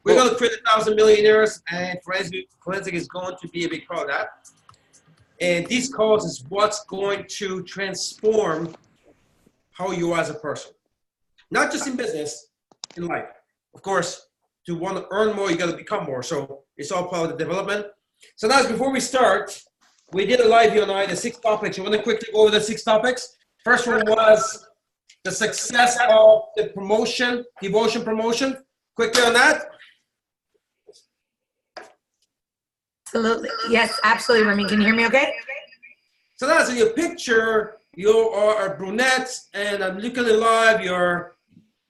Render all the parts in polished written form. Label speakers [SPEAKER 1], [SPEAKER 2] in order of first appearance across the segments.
[SPEAKER 1] We're going to create 1,000 millionaires, and Forensic is going to be a big part of that. And these calls is what's going to transform how you are as a person. Not just in business, in life. Of course, to want to earn more, you got to become more. So it's all part of the development. So now, before we start, we did a live here tonight, the 6 topics. You want to quickly go over the 6 topics? First one was the success of the promotion, devotion promotion. Quickly on that.
[SPEAKER 2] Absolutely. Yes, absolutely, Ramin. Can you hear me okay?
[SPEAKER 1] So that's in your picture. You are a brunette, and I'm looking at live. You're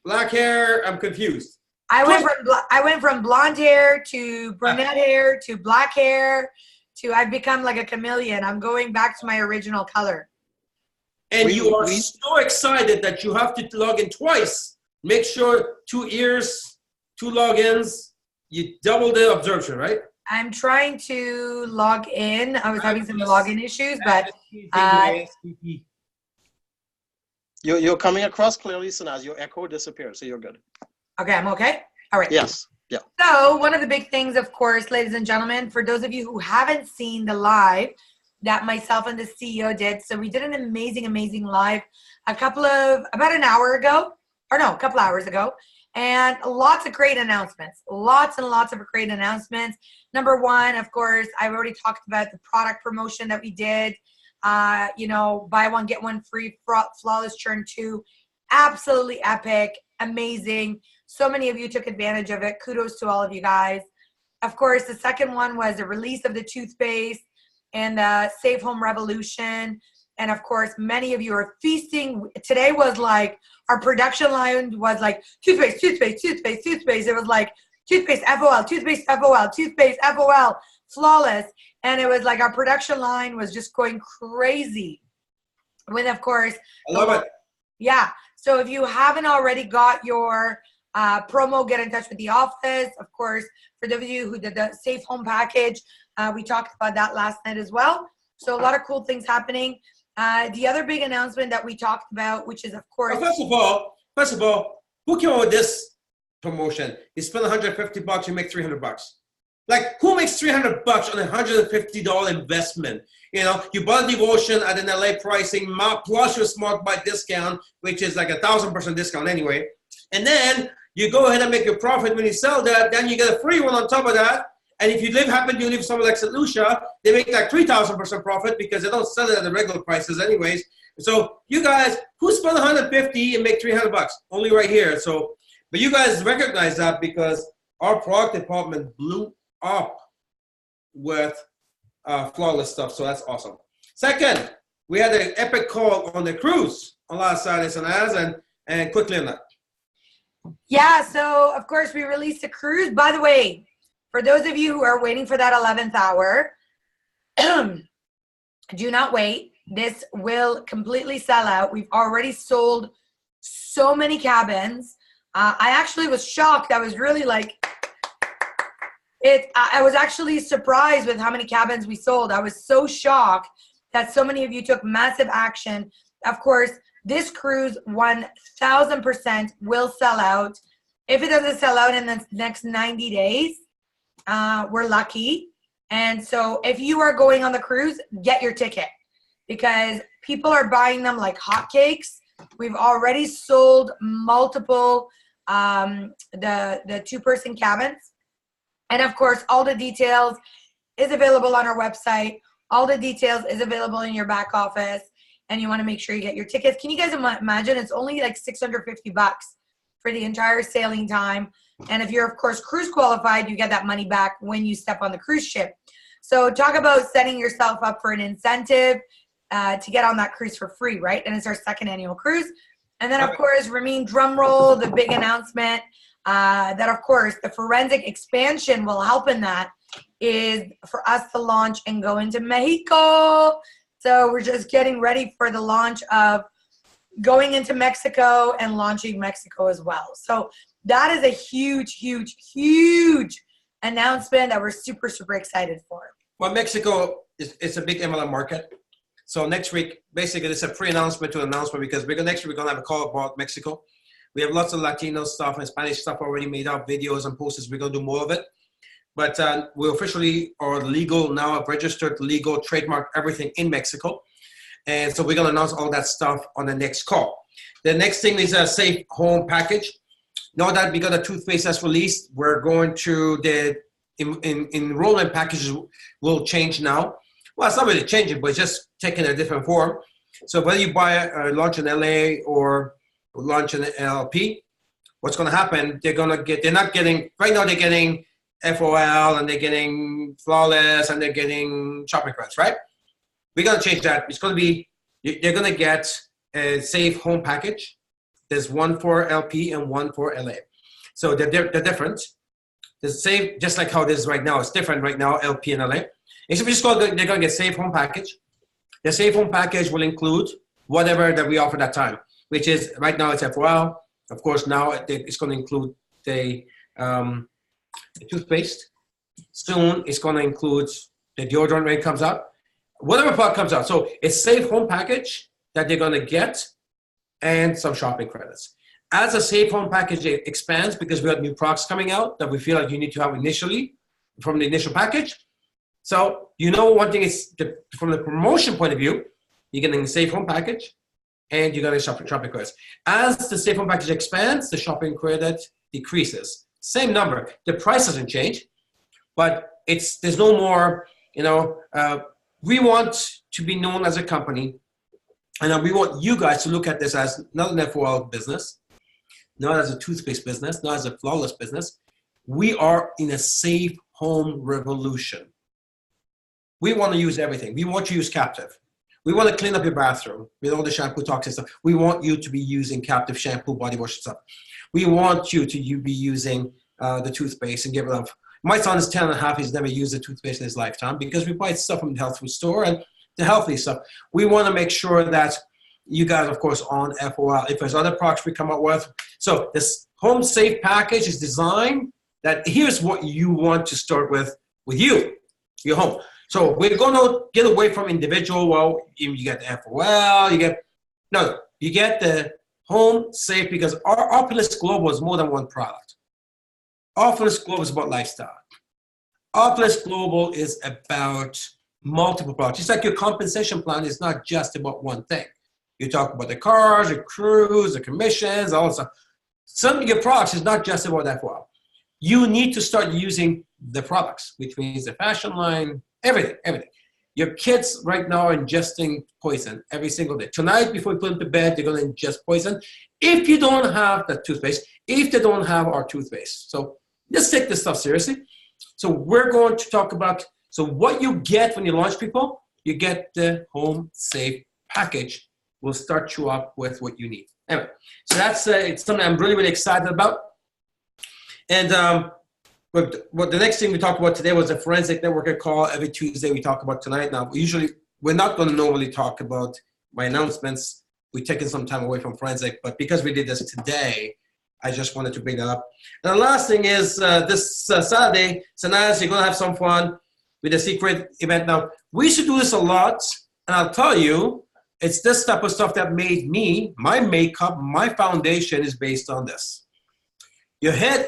[SPEAKER 1] black hair. I'm confused.
[SPEAKER 2] I went from blonde hair to brunette hair to black hair to I've become like a chameleon. I'm going back to my original color.
[SPEAKER 1] And you are so excited that you have to log in twice. Make sure 2 ears, 2 logins. You double the absorption, right?
[SPEAKER 2] I'm trying to log in. I was having some login issues, but
[SPEAKER 3] you're coming across clearly, Sanaz. Your echo disappeared, so you're good.
[SPEAKER 2] Okay, I'm okay? All right.
[SPEAKER 3] Yes. Yeah.
[SPEAKER 2] So one of the big things, of course, ladies and gentlemen, for those of you who haven't seen the live that myself and the CEO did, so we did an amazing, amazing live about an hour ago, or no, a couple hours ago, and lots of great announcements, lots and lots of great announcements. Number one, of course, I've already talked about the product promotion that we did. You know, buy one, get one free, flawless churn 2. Absolutely epic, amazing. So many of you took advantage of it. Kudos to all of you guys. Of course, the second one was the release of the toothpaste and the Safe Home Revolution. And of course, many of you are feasting. Today was like, our production line was like, toothpaste, toothpaste, toothpaste, toothpaste. It was like, toothpaste, FOL, toothpaste, FOL, toothpaste, FOL, flawless. And it was like our production line was just going crazy. With, of course,
[SPEAKER 1] I love it.
[SPEAKER 2] Yeah. So if you haven't already got your promo, get in touch with the office. Of course, for those of you who did the Safe Home package, we talked about that last night as well. So a lot of cool things happening. The other big announcement that we talked about, which is, of course.
[SPEAKER 1] Well, first of all, who came up with this promotion? You spend $150, you make $300. Like, who makes $300 on a $150 investment? You know, you bought devotion at an LA pricing plus your smart buy discount, which is like 1,000% discount anyway. And then you go ahead and make your profit when you sell that. Then you get a free one on top of that. And if you happen to live somewhere like St. Lucia, they make like 3,000% profit because they don't sell it at the regular prices anyways. So you guys, who spend $150 and make $300? Only right here. So, but you guys recognize that because our product department blew up with flawless stuff. So that's awesome. Second, we had an epic call on the cruise on last Saturday, and quickly on that.
[SPEAKER 2] Yeah, so of course we released a cruise. By the way, for those of you who are waiting for that 11th hour, do not wait. This will completely sell out. We've already sold so many cabins. I actually was shocked. I was really like, I was actually surprised with how many cabins we sold. I was so shocked that so many of you took massive action. Of course, this cruise 1,000% will sell out. If it doesn't sell out in the next 90 days, we're lucky. And so if you are going on the cruise, get your ticket because people are buying them like hotcakes. We've already sold multiple the 2-person cabins. And of course, all the details is available on our website. All the details is available in your back office. And you want to make sure you get your tickets. Can you guys imagine? It's only like $650 for the entire sailing time. And if you're, of course, cruise qualified, you get that money back when you step on the cruise ship. So talk about setting yourself up for an incentive to get on that cruise for free, right? And it's our 2nd annual cruise. And then, of course, Ramin, drum roll, the big announcement that, of course, the forensic expansion will help in that is for us to launch and go into Mexico. So we're just getting ready for the launch of going into Mexico and launching Mexico as well. So that is a huge, huge, huge announcement that we're super, super excited for.
[SPEAKER 1] Well, Mexico is a big MLM market. So next week, basically, it's a pre-announcement to an announcement because next week we're going to have a call about Mexico. We have lots of Latino stuff and Spanish stuff already made out, videos and posters. We're going to do more of it. But we officially are legal now, have registered, legal, trademark, everything in Mexico. And so we're going to announce all that stuff on the next call. The next thing is a safe home package. Now that we got a toothpaste that's released, we're going to, the enrollment packages will change now. Well, it's not really changing, but it's just taking a different form. So whether you buy a launch in LA or launch in LP, what's going to happen, they're not getting, right now they're getting FOL and they're getting Flawless and they're getting shopping carts, right? We're going to change that. It's going to be, they're going to get a safe home package. There's one for LP and one for LA. So they're different. The same, just like how it is right now. It's different right now, LP and LA. Except they're going to get safe home package. The safe home package will include whatever that we offer that time, which is right now it's FOL. Of course, now it's going to include the toothpaste. Soon it's going to include the deodorant when it comes out. Whatever product comes out. So it's safe home package that they're going to get and some shopping credits. As a safe home package expands, because we have new products coming out that we feel like you need to have initially from the initial package. So, one thing is from the promotion point of view, you're getting a safe home package and you're getting shopping credits. As the safe home package expands, the shopping credit decreases. Same number. The price doesn't change, but there's no more, we want to be known as a company, and we want you guys to look at this as not an FOL business, not as a toothpaste business, not as a Flawless business. We are in a safe home revolution. We want to use everything. We want you to use Captive. We want to clean up your bathroom with all the shampoo toxic stuff. We want you to be using Captive shampoo, body wash stuff. We want you to be using the toothpaste and give it up. My son is 10 and a half. He's never used a toothpaste in his lifetime because we buy stuff from the health food store and the healthy stuff. We want to make sure that you guys, of course, on FOL. If there's other products we come up with. So this home safe package is designed that here's what you want to start with you, your home. So we're going to get away from individual. Well, you get the FOL, you get the home safe, because our Opulence Global is more than one product. Opulence Global is about lifestyle. Opulence Global is about multiple products. It's like your compensation plan is not just about one thing. You talk about the cars, the crews, the commissions, all that stuff. Some of your products is not just about FOL. You need to start using the products, which means the fashion line, everything. Your kids right now are ingesting poison every single day. Tonight, before you put them to bed, they're going to ingest poison. If you don't have the toothpaste, if they don't have our toothpaste. So let's take this stuff seriously. So we're going to talk about, so what you get when you launch people, you get the home safe package. We'll start you up with what you need. Anyway, so that's it's something I'm really, really excited about. And what the next thing we talked about today was a Forensic Networker call. Every Tuesday we talk about tonight. Now, we're not going to normally talk about my announcements. We're taking some time away from Forensic, but because we did this today, I just wanted to bring that up. And the last thing is this Saturday, Sanas, you're going to have some fun with a secret event. Now, we used to do this a lot, and I'll tell you, it's this type of stuff that made me, my makeup, my foundation is based on this. Your head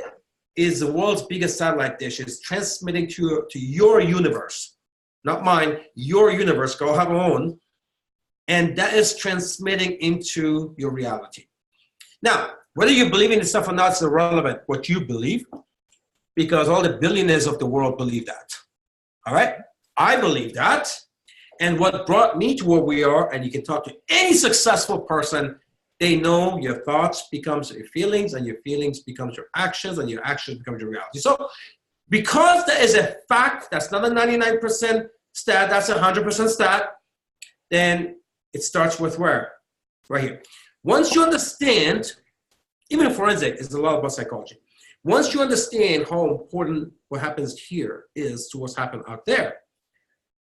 [SPEAKER 1] is the world's biggest satellite dish. It's transmitting to your universe, not mine, your universe. Go have your own. And that is transmitting into your reality. Now, whether you believe in this stuff or not is irrelevant, what you believe, because all the billionaires of the world believe that. All right? I believe that. And what brought me to where we are, and you can talk to any successful person, they know your thoughts becomes your feelings, and your feelings becomes your actions, and your actions becomes your reality. So because that is a fact, that's not a 99% stat, that's a 100% stat, then it starts with where? Right here. Once you understand, even in forensic, it's a lot about psychology. Once you understand how important what happens here is to what's happened out there,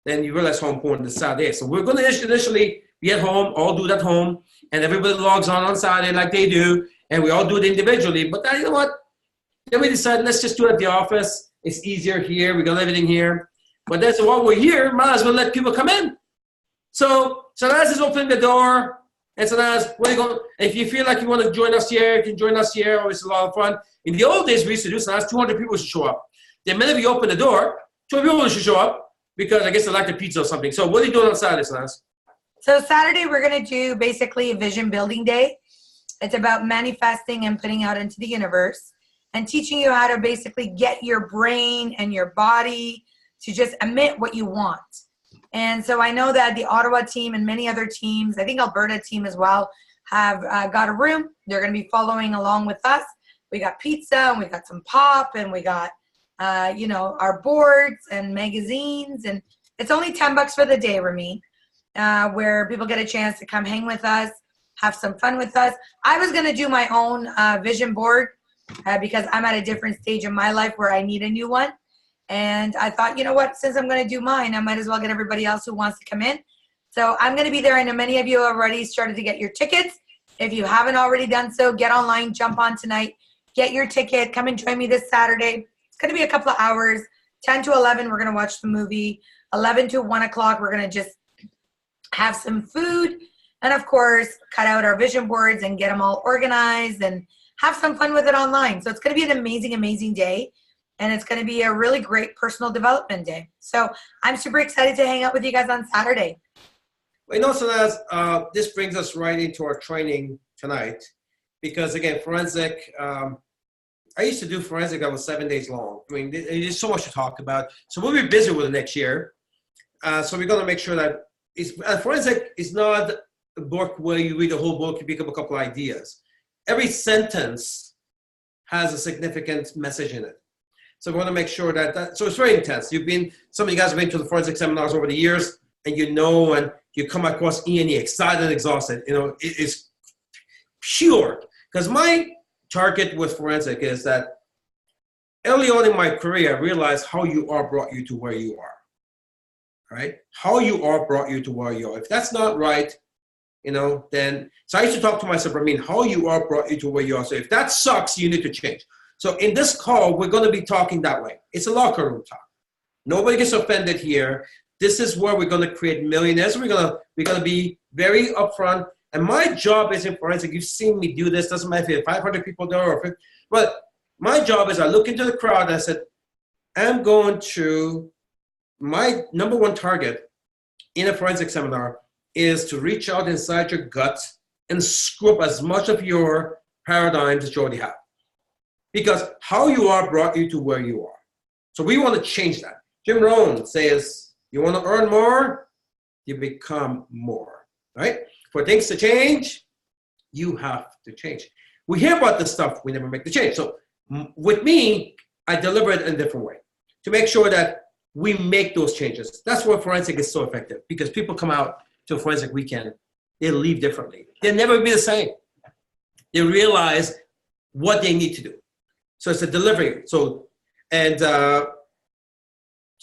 [SPEAKER 1] then you realize how important this Saturday is. So we're going to initially be at home, all do it at home, and everybody logs on Saturday like they do, and we all do it individually. But then, you know what? Then we decided, let's just do it at the office. It's easier here. We got everything here. But then, so while we're here, might as well let people come in. So as is opening the door, And so that's where you go. If you feel like you want to join us here, you can join us here. It's a lot of fun. In the old days, we used to do so that's 200 people should show up. The minute we open the door, 200 people should show up because I guess they like the pizza or something. So what are you doing on Saturday, Sanas?
[SPEAKER 2] So Saturday, we're going to do basically a vision building day. It's about manifesting and putting out into the universe and teaching you how to basically get your brain and your body to just emit what you want. And so I know that the Ottawa team and many other teams, I think Alberta team as well, have got a room. They're going to be following along with us. We got pizza and we got some pop and we got, our boards and magazines. And it's only $10 for the day, Ramin, where people get a chance to come hang with us, have some fun with us. I was going to do my own vision board because I'm at a different stage in my life where I need a new one. And I thought, you know what, since I'm going to do mine, I might as well get everybody else who wants to come in. So I'm going to be there. I know many of you already started to get your tickets. If you haven't already done so, get online, jump on tonight, get your ticket, come and join me this Saturday. It's going to be a couple of hours. 10 to 11, we're going to watch the movie. 11 to 1 o'clock, we're going to just have some food. And of course, cut out our vision boards and get them all organized and have some fun with it online. So it's going to be an amazing, amazing day. And it's going to be a really great personal development day. So I'm super excited to hang out with you guys on Saturday.
[SPEAKER 1] Well, so this brings us right into our training tonight. Because again, forensic, I used to do forensic that was 7 days long. I mean, there's so much to talk about. So we'll be busy with it next year. So we're going to make sure that forensic is not a book where you read the whole book, you pick up a couple of ideas. Every sentence has a significant message in it. So we want to make sure so it's very intense. Some of you guys have been to the forensic seminars over the years, and and you come across Ian, you're excited and exhausted. It is pure. Because my target with forensic is that early on in my career, I realized how you are brought you to where you are. Right? How you are brought you to where you are. If that's not right, then, so I used to talk to myself, how you are brought you to where you are. So if that sucks, you need to change. So in this call, we're going to be talking that way. It's a locker room talk. Nobody gets offended here. This is where we're going to create millionaires. We're going to be very upfront. And my job is in forensic. You've seen me do this. Doesn't matter if you have 500 people there or 50. But my job is I look into the crowd and I said, my number one target in a forensic seminar is to reach out inside your gut and screw up as much of your paradigms that you already have. Because how you are brought you to where you are. So we want to change that. Jim Rohn says, you want to earn more, you become more, right? For things to change, you have to change. We hear about this stuff, we never make the change. So with me, I deliver it in a different way to make sure that we make those changes. That's why forensic is so effective, because people come out to a forensic weekend, they leave differently. They'll never be the same. They realize what they need to do. So it's a delivery. So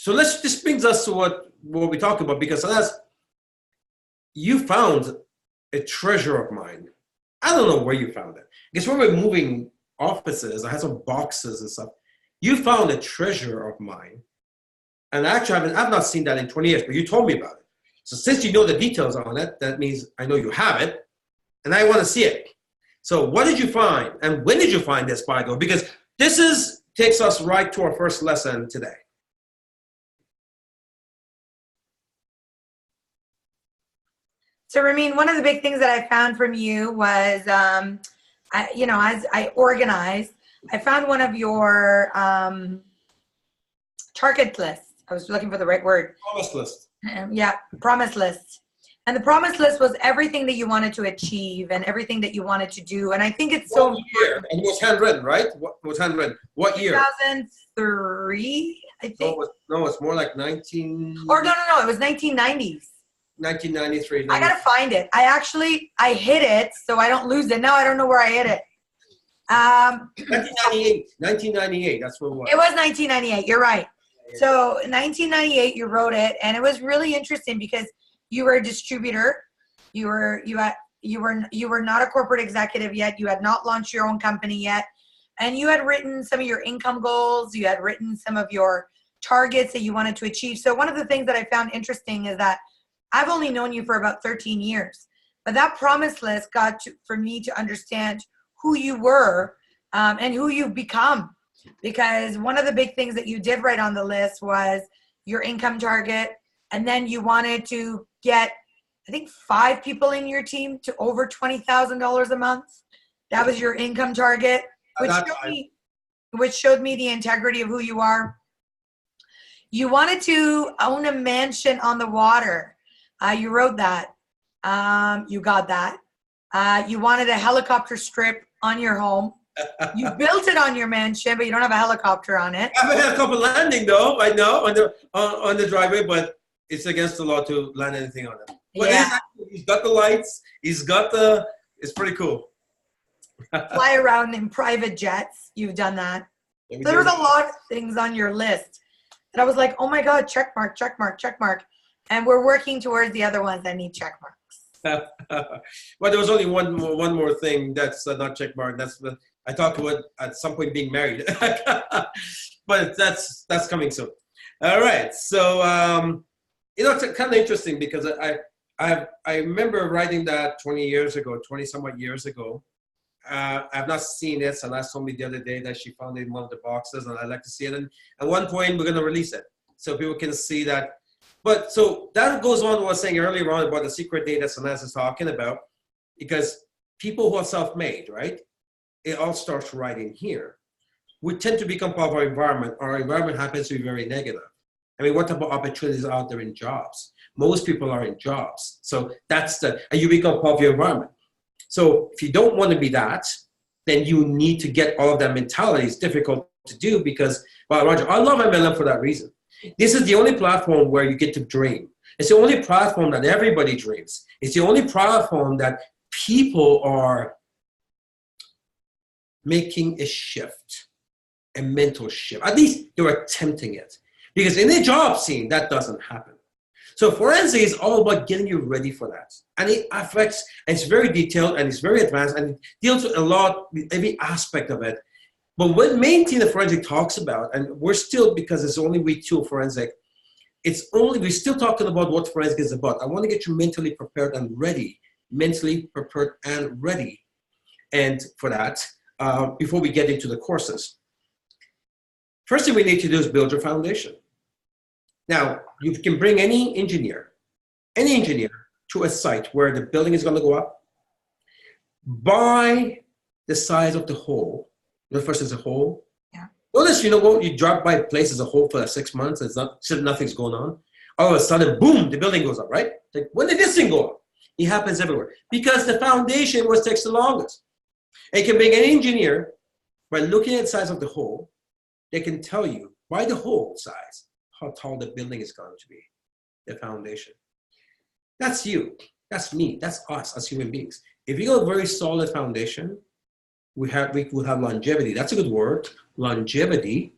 [SPEAKER 1] this brings us to what we talk about, because you found a treasure of mine. I don't know where you found it. Because when we're moving offices, I had some boxes and stuff. You found a treasure of mine. And actually, I've not seen that in 20 years, but you told me about it. So since you know the details on it, that means I know you have it, and I want to see it. So what did you find? And when did you find this, by the way? Because this takes us right to our first lesson today.
[SPEAKER 2] So, Ramin, one of the big things that I found from you was, as I organized, I found one of your target lists. I was looking for the right word.
[SPEAKER 1] Promise list.
[SPEAKER 2] Promise list. And the promise list was everything that you wanted to achieve and everything that you wanted to do. And I think it's so
[SPEAKER 1] year? And it was handwritten, right? What was handwritten? What year?
[SPEAKER 2] 2003, I think.
[SPEAKER 1] No, it's more like 19...
[SPEAKER 2] Or no, it was 1990s.
[SPEAKER 1] 1993.
[SPEAKER 2] I gotta find it. I hid it so I don't lose it. Now I don't know where I hid it.
[SPEAKER 1] 1998, that's what it was.
[SPEAKER 2] It was 1998, you're right. Yeah. So 1998, you wrote it, and it was really interesting because you were a distributor. You were not a corporate executive yet. You had not launched your own company yet. And you had written some of your income goals. You had written some of your targets that you wanted to achieve. So one of the things that I found interesting is that I've only known you for about 13 years. But that promise list for me to understand who you were and who you've become. Because one of the big things that you did write on the list was your income target. And then you wanted to get, I think, 5 people in your team to over $20,000 a month. That was your income target, which showed me the integrity of who you are. You wanted to own a mansion on the water. You wrote that. You got that. You wanted a helicopter strip on your home. You built it on your mansion, but you don't have a helicopter on it.
[SPEAKER 1] I have a helicopter landing though, right now on the driveway, but it's against the law to land anything on it. But
[SPEAKER 2] Yeah.
[SPEAKER 1] he's got the lights. It's pretty cool.
[SPEAKER 2] Fly around in private jets. You've done that. So there was a lot of things on your list that I was like, oh my God, check mark, check mark, check mark. And we're working towards the other ones that need check marks.
[SPEAKER 1] Well, there was only one more thing that's not check mark. I talked about at some point being married, but that's coming soon. All right, so it's kind of interesting because I remember writing that 20 somewhat years ago. I've not seen it. Celeste told me the other day that she found it in one of the boxes, and I'd like to see it. And at one point, we're going to release it so people can see that. But so that goes on to what I was saying earlier on about the secret data Celeste is talking about, because people who are self-made, right? It all starts right in here. We tend to become part of our environment. Our environment happens to be very negative. I mean, what about opportunities out there in jobs? Most people are in jobs. So and you become part of your environment. So if you don't want to be that, then you need to get all of that mentality. It's difficult to do because, well, Roger, I love MLM for that reason. This is the only platform where you get to dream. It's the only platform that everybody dreams. It's the only platform that people are making a shift, a mental shift. At least they're attempting it. Because in the job scene, that doesn't happen. So forensic is all about getting you ready for that. And it affects, and it's very detailed and it's very advanced and it deals with a lot, with every aspect of it. But what main thing the forensic talks about, and we're still, because it's only week 2 of forensic, we're still talking about what forensic is about. I want to get you mentally prepared and ready, and for that, before we get into the courses. First thing we need to do is build your foundation. Now, you can bring any engineer to a site where the building is going to go up by the size of the hole. First is a hole.
[SPEAKER 2] Yeah.
[SPEAKER 1] Notice, you drive by a place as a hole for 6 months, nothing's going on. All of a sudden, boom, the building goes up, right? Like, when did this thing go up? It happens everywhere. Because the foundation takes the longest. And you can bring any engineer, by looking at the size of the hole, they can tell you, by the hole size, how tall the building is going to be, the foundation. That's you, that's me, that's us as human beings. If you got a very solid foundation, we will have longevity. That's a good word, longevity,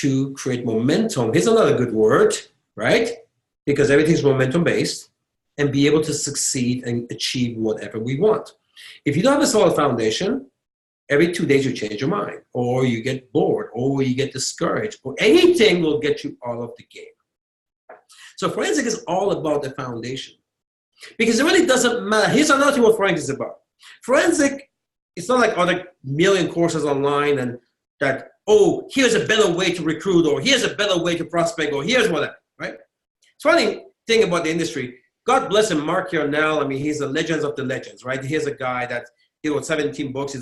[SPEAKER 1] to create momentum. Here's another good word, right? Because everything's momentum based, and be able to succeed and achieve whatever we want. If you don't have a solid foundation, every 2 days you change your mind, or you get bored, or you get discouraged, or anything will get you out of the game. So forensic is all about the foundation. Because it really doesn't matter. Here's another thing what forensic is about. Forensic, it's not like other million courses online and that, oh, here's a better way to recruit, or here's a better way to prospect, or here's whatever, right? It's funny thing about the industry. God bless him, Mark Yarnell. I mean, he's the legends of the legends, right? Here's a guy that he wrote 17 books.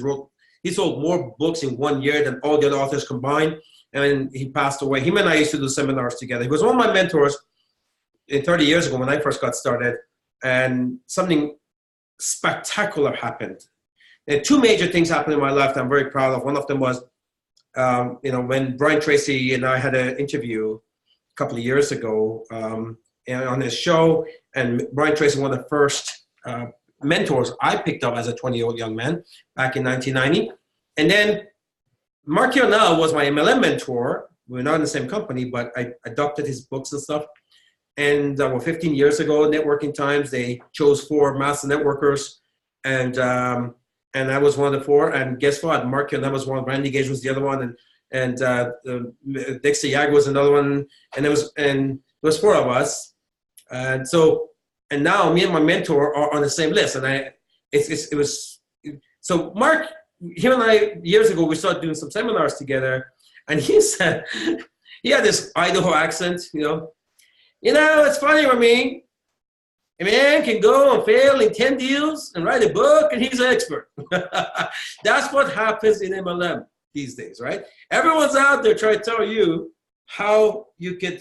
[SPEAKER 1] He sold more books in 1 year than all the other authors combined, and he passed away. Him and I used to do seminars together. He was one of my mentors 30 years ago when I first got started, and something spectacular happened. And 2 major things happened in my life that I'm very proud of. One of them was, when Brian Tracy and I had an interview a couple of years ago on his show, and Brian Tracy, one of the first mentors I picked up as a 20-year-old young man back in 1990. And then Mark Yarnell was my MLM mentor. We're not in the same company, but I adopted his books and stuff. And 15 years ago, Networking Times, they chose 4 master networkers. And I was one of the 4. And guess what? Mark Yarnell was one, Randy Gage was the other one, and Dixie Yag was another one. And there was 4 of us. And so And now me and my mentor are on the same list. And so Mark, him and I, years ago, we started doing some seminars together. And he said, he had this Idaho accent, it's funny with me. A man can go and fail in 10 deals and write a book, and he's an expert. That's what happens in MLM these days, right? Everyone's out there trying to tell you how you could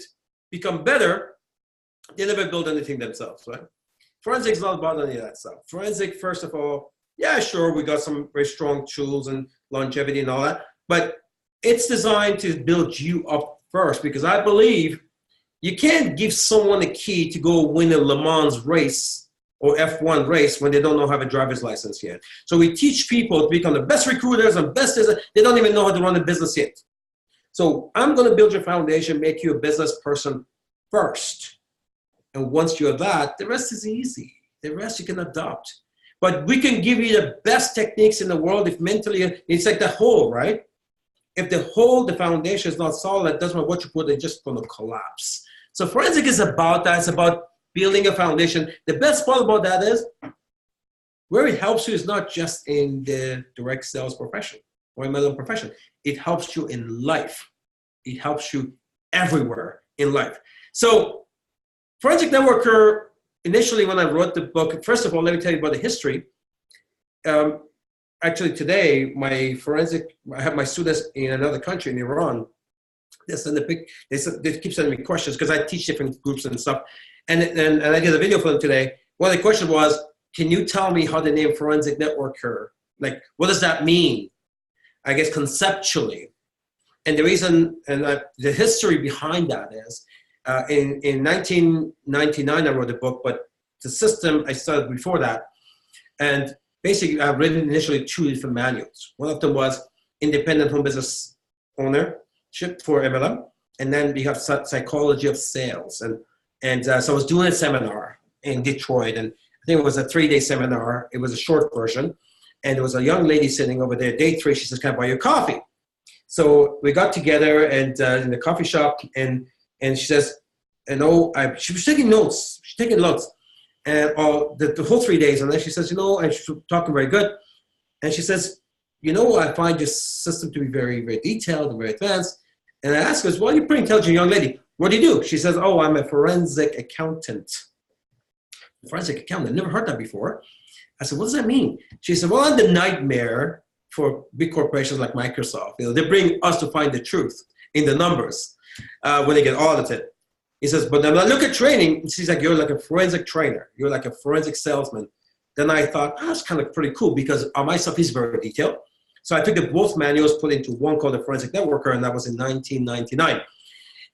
[SPEAKER 1] become better. They never build anything themselves, right? Forensic is not about any of that stuff. Forensic, first of all, yeah, sure, we got some very strong tools and longevity and all that, but it's designed to build you up first, because I believe you can't give someone a key to go win a Le Mans race or F1 race when they don't know how to have a driver's license yet. So we teach people to become the best recruiters and best, they don't even know how to run a business yet. So I'm going to build your foundation, make you a business person first. And once you're that, the rest is easy. The rest you can adopt. But we can give you the best techniques in the world if mentally, it's like the whole, right? If the foundation is not solid, it doesn't matter what you put, it's just going to collapse. So forensic is about that. It's about building a foundation. The best part about that is where it helps you is not just in the direct sales profession or MLM profession. It helps you in life. It helps you everywhere in life. So Forensic Networker, initially when I wrote the book, first of all, let me tell you about the history. Actually today, I have my students in another country, in Iran. They keep sending me questions because I teach different groups and stuff. And I did a video for them today. One of the questions was, can you tell me how the name Forensic Networker, like, what does that mean? I guess conceptually. And the reason, the history behind that is, in 1999, I wrote a book, but the system I started before that. And basically, I've written initially 2 different manuals. One of them was independent home business ownership for MLM. And then we have psychology of sales. And so I was doing a seminar in Detroit. And I think it was a 3-day seminar. It was a short version. And there was a young lady sitting over there, day 3. She says, can I buy you coffee? So we got together and in the coffee shop. And she says, she was taking notes. She's taking notes. And the whole 3 days, and then she says, and she's talking very good. And she says, I find your system to be very, very detailed and very advanced. And I asked her, well, you're a pretty intelligent young lady. What do you do? She says, I'm a forensic accountant. Forensic accountant, never heard that before. I said, what does that mean? She said, well, I'm the nightmare for big corporations like Microsoft. They bring us to find the truth in the numbers when they get audited. He says, but then when I look at training, she's like, you're like a forensic trainer. You're like a forensic salesman. Then I thought, that's kind of pretty cool because my stuff is very detailed. So I took both manuals, put into one called The Forensic Networker, and that was in 1999.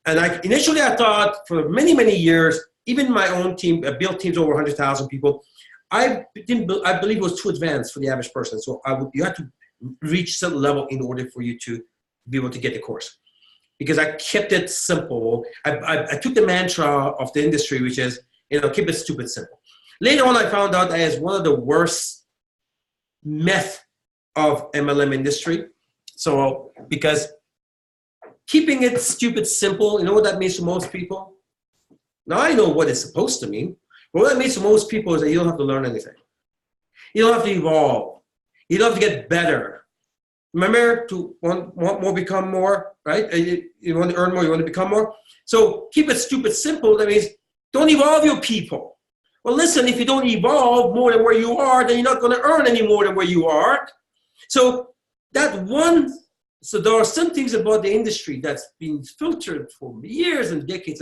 [SPEAKER 1] And initially I thought for many, many years, even my own team, I built teams over 100,000 people. I believe it was too advanced for the average person. So you have to reach some level in order for you to be able to get the course. Because I kept it simple. I took the mantra of the industry, which is, keep it stupid simple. Later on, I found out that is one of the worst myth of MLM industry. So, because keeping it stupid simple, you know what that means to most people? Now, I know what it's supposed to mean. But what that means to most people is that you don't have to learn anything. You don't have to evolve. You don't have to get better. Remember, to want more, become more, right? You want to earn more, you want to become more. So keep it stupid simple. That means don't evolve your people. Well, listen, if you don't evolve more than where you are, then you're not going to earn any more than where you are. So there are some things about the industry that's been filtered for years and decades.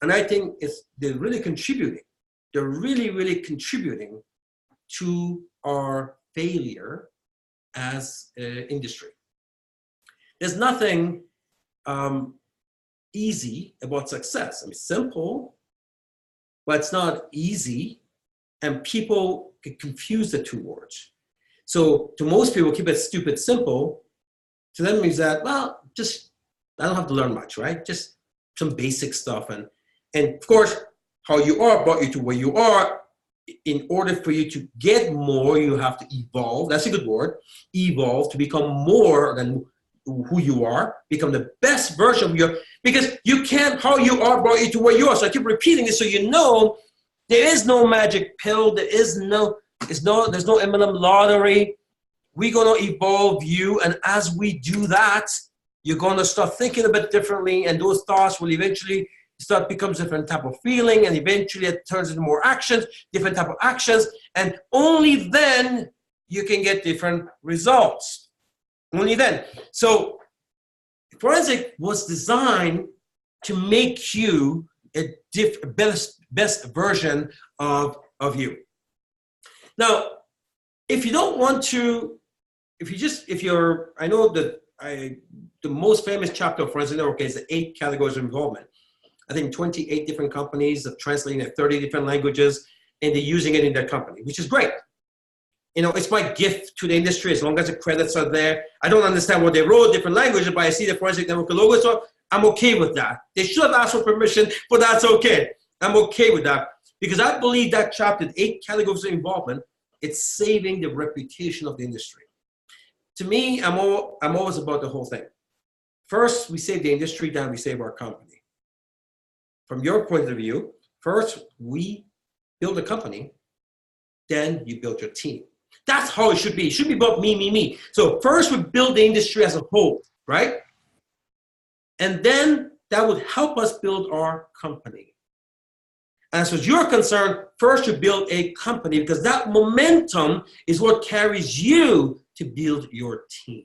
[SPEAKER 1] And I think they're really contributing. They're really, really contributing to our failure as an industry. There's nothing easy about success. I mean, simple, but it's not easy, and people get confused the 2 words. So to most people, keep it stupid simple. To them means that, well, just I don't have to learn much, right? Just some basic stuff, and of course, how you are brought you to where you are. In order for you to get more, you have to evolve. That's a good word. Evolve to become more than who you are. Become the best version of you. Because you can't, how you are brought you to where you are. So I keep repeating this so you know There is no magic pill. There's no M&M lottery. We're going to evolve you. And as we do that, you're going to start thinking a bit differently. And those thoughts will eventually start becomes different type of feeling. And eventually it turns into more actions, different type of actions. And only then you can get different results. Only then. So forensic was designed to make you a best version of you. Now, if you don't want to, I know that the most famous chapter of Forensic Network is the 8 categories of involvement. I think 28 different companies are translating it 30 different languages, and they're using it in their company, which is great. You know, it's my gift to the industry as long as the credits are there. I don't understand what they wrote, different languages, but I see the Forensic Network logo, so I'm okay with that. They should have asked for permission, but that's okay. I'm okay with that because I believe that chapter, 8 categories of involvement, it's saving the reputation of the industry. To me, I'm always about the whole thing. First, we save the industry, then we save our company. From your point of view, first, we build a company, then you build your team. That's how it should be. It should be about me, me, me. So first, we build the industry as a whole, right? And then that would help us build our company. As far as you're concerned, first you build a company because that momentum is what carries you to build your team.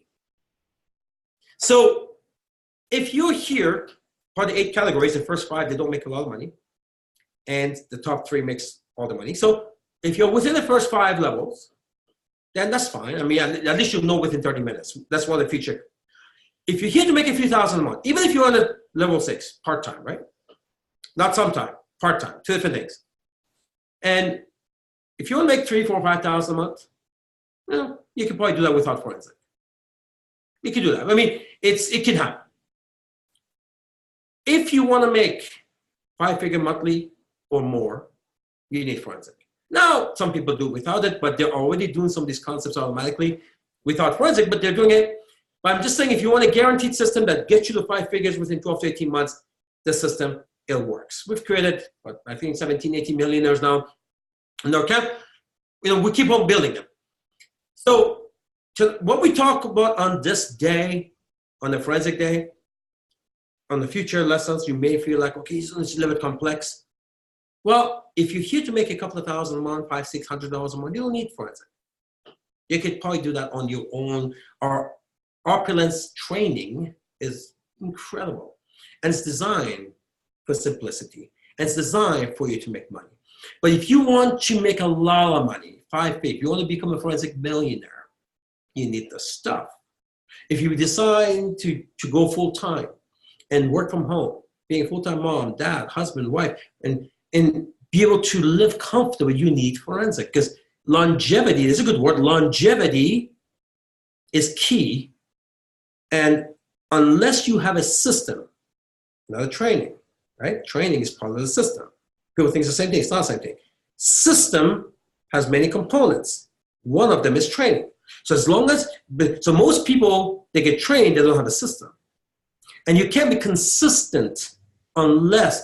[SPEAKER 1] So if you're here, part of the 8 categories, the first 5, they don't make a lot of money. And the top 3 makes all the money. So if you're within the first 5 levels, then that's fine. I mean, at least you'll know within 30 minutes. That's one of the feature. If you're here to make a few thousand a month, even if you're on a level 6, part-time, right? Not sometime, part-time, 2 different things. And if you want to make 3, 4, 5,000 a month, well, you can probably do that without forensic. You can do that. I mean, it can happen. If you want to make 5-figure monthly or more, you need forensic. Now, some people do without it, but they're already doing some of these concepts automatically without forensic, but they're doing it. But I'm just saying, if you want a guaranteed system that gets you to 5 figures within 12 to 18 months, the system, it works. We've created, I think 17, 18 millionaires now in our camp. You know, we keep on building them. So what we talk about on this day, on the forensic day, on the future lessons, you may feel like, okay, so it's a little bit complex. Well, if you're here to make a couple of thousand a month, $500, $600 a month, you don't need forensic. You could probably do that on your own. Our Opulence training is incredible. And it's designed for simplicity. And it's designed for you to make money. But if you want to make a lot of money, 5 figures, you want to become a forensic millionaire, you need the stuff. If you decide to go full-time and work from home, being a full-time mom, dad, husband, wife, and be able to live comfortably, you need forensic. Because longevity is a good word. Longevity is key. And unless you have a system, not a training, right? Training is part of the system. People think it's the same thing. It's not the same thing. System has many components. One of them is training. So so most people, they get trained, they don't have a system. And you can't be consistent unless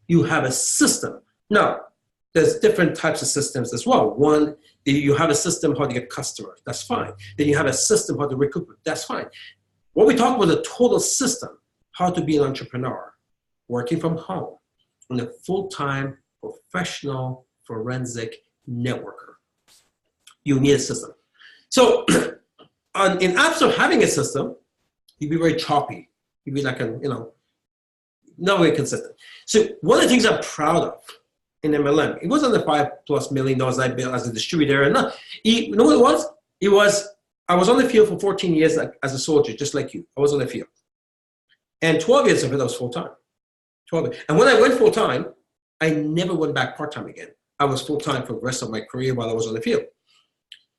[SPEAKER 1] you have a system. Now, there's different types of systems as well. One, you have a system how to get customers. That's fine. Then you have a system how to recruit. That's fine. What we talk about is a total system, how to be an entrepreneur, working from home, and a full-time professional forensic networker. You need a system. So in absence of having a system, you'd be very choppy. You'd be like not very consistent. So one of the things I'm proud of in MLM, it wasn't the $5+ million I built as a distributor. And you know what it was? It was, I was on the field for 14 years as a soldier, just like you. I was on the field. And 12 years of it, I was full-time. 12. And when I went full-time, I never went back part-time again. I was full-time for the rest of my career while I was on the field.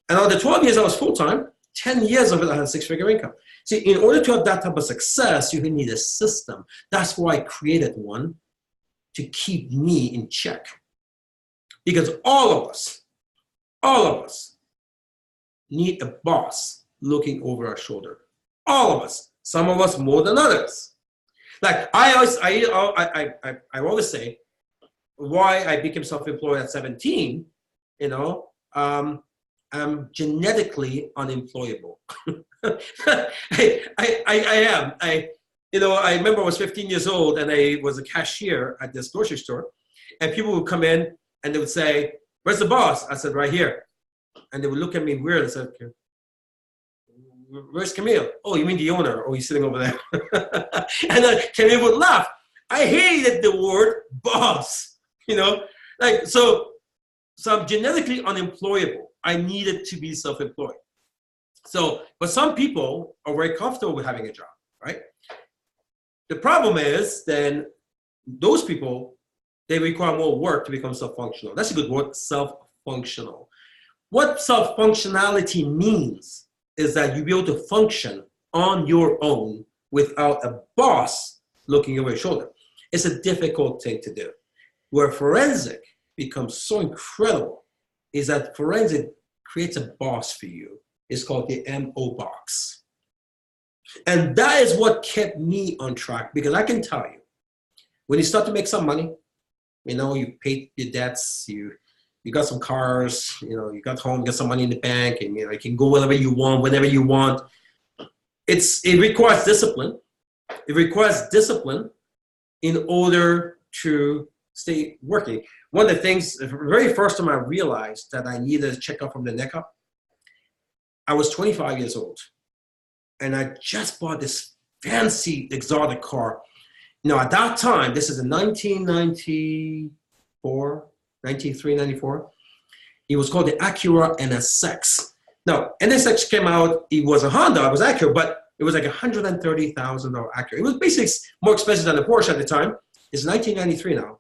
[SPEAKER 1] And on the 12 years I was full-time, 10 years of it, I had a 6-figure income. See, in order to have that type of success, you need a system. That's why I created one to keep me in check. Because all of us need a boss looking over our shoulder. All of us. Some of us more than others. Like I always say, why I became self-employed at 17, you know, I'm genetically unemployable. I am. You know, I remember I was 15 years old and I was a cashier at this grocery store, and people would come in and they would say, "Where's the boss?" I said, "Right here." And they would look at me weird and said, "Where's Camille?" "Oh, you mean the owner? Oh, he's sitting over there." And then Camille would laugh. I hated the word boss, you know, like, so I'm genetically unemployable. I needed to be self-employed. So, but some people are very comfortable with having a job, right? The problem is then those people, they require more work to become self-functional. That's a good word, self-functional. What self-functionality means is that you'll be able to function on your own without a boss looking over your shoulder. It's a difficult thing to do. Where forensic becomes so incredible is that forensic creates a boss for you. It's called the MO box. And that is what kept me on track, because I can tell you, when you start to make some money, you know, you paid your debts, you got some cars, you know, you got home, you got some money in the bank, and you know, you can go wherever you want, whenever you want. It requires discipline. It requires discipline in order to stay working. One of the things, the very first time I realized that I needed a checkup from the neck up, I was 25 years old. And I just bought this fancy exotic car. Now, at that time, this is in 1994, 93, 94. It was called the Acura NSX. Now, NSX came out, it was a Honda, it was Acura, but it was like $130,000 Acura. It was basically more expensive than the Porsche at the time. It's 1993 now.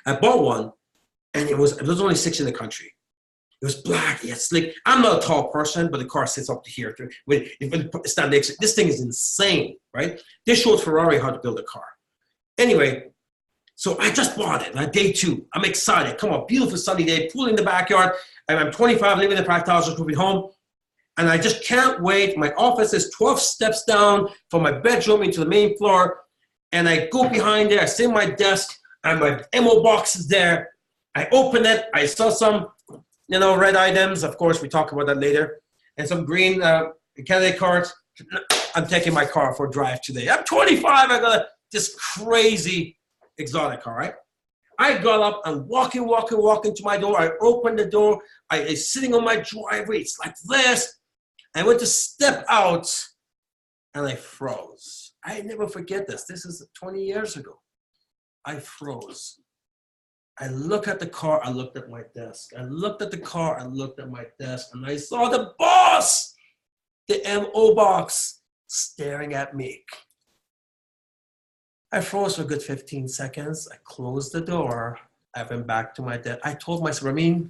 [SPEAKER 1] I bought one, and it was only 6 in the country. It was black, it had slick. I'm not a tall person, but the car sits up to here. This thing is insane, right? This shows Ferrari how to build a car. Anyway, so I just bought it on day 2. I'm excited. Come on, beautiful sunny day, pool in the backyard. And I'm 25, living in a 5,000 square feet home. And I just can't wait. My office is 12 steps down from my bedroom into the main floor. And I go behind there, I sit at my desk, and my MO box is there. I open it, I saw some, you know, red items. Of course, we talk about that later. And some green candidate cards. I'm taking my car for a drive today. I'm 25, I got this crazy exotic car, right? I got up and walking to my door. I opened the door. I sitting on my driveway. It's like this. I went to step out and I froze. I never forget this. This is 20 years ago. I froze. I looked at the car, I looked at my desk. I looked at the car, I looked at my desk, and I saw the boss, the MO box, staring at me. I froze for a good 15 seconds. I closed the door. I went back to my desk. I told myself, Ramin,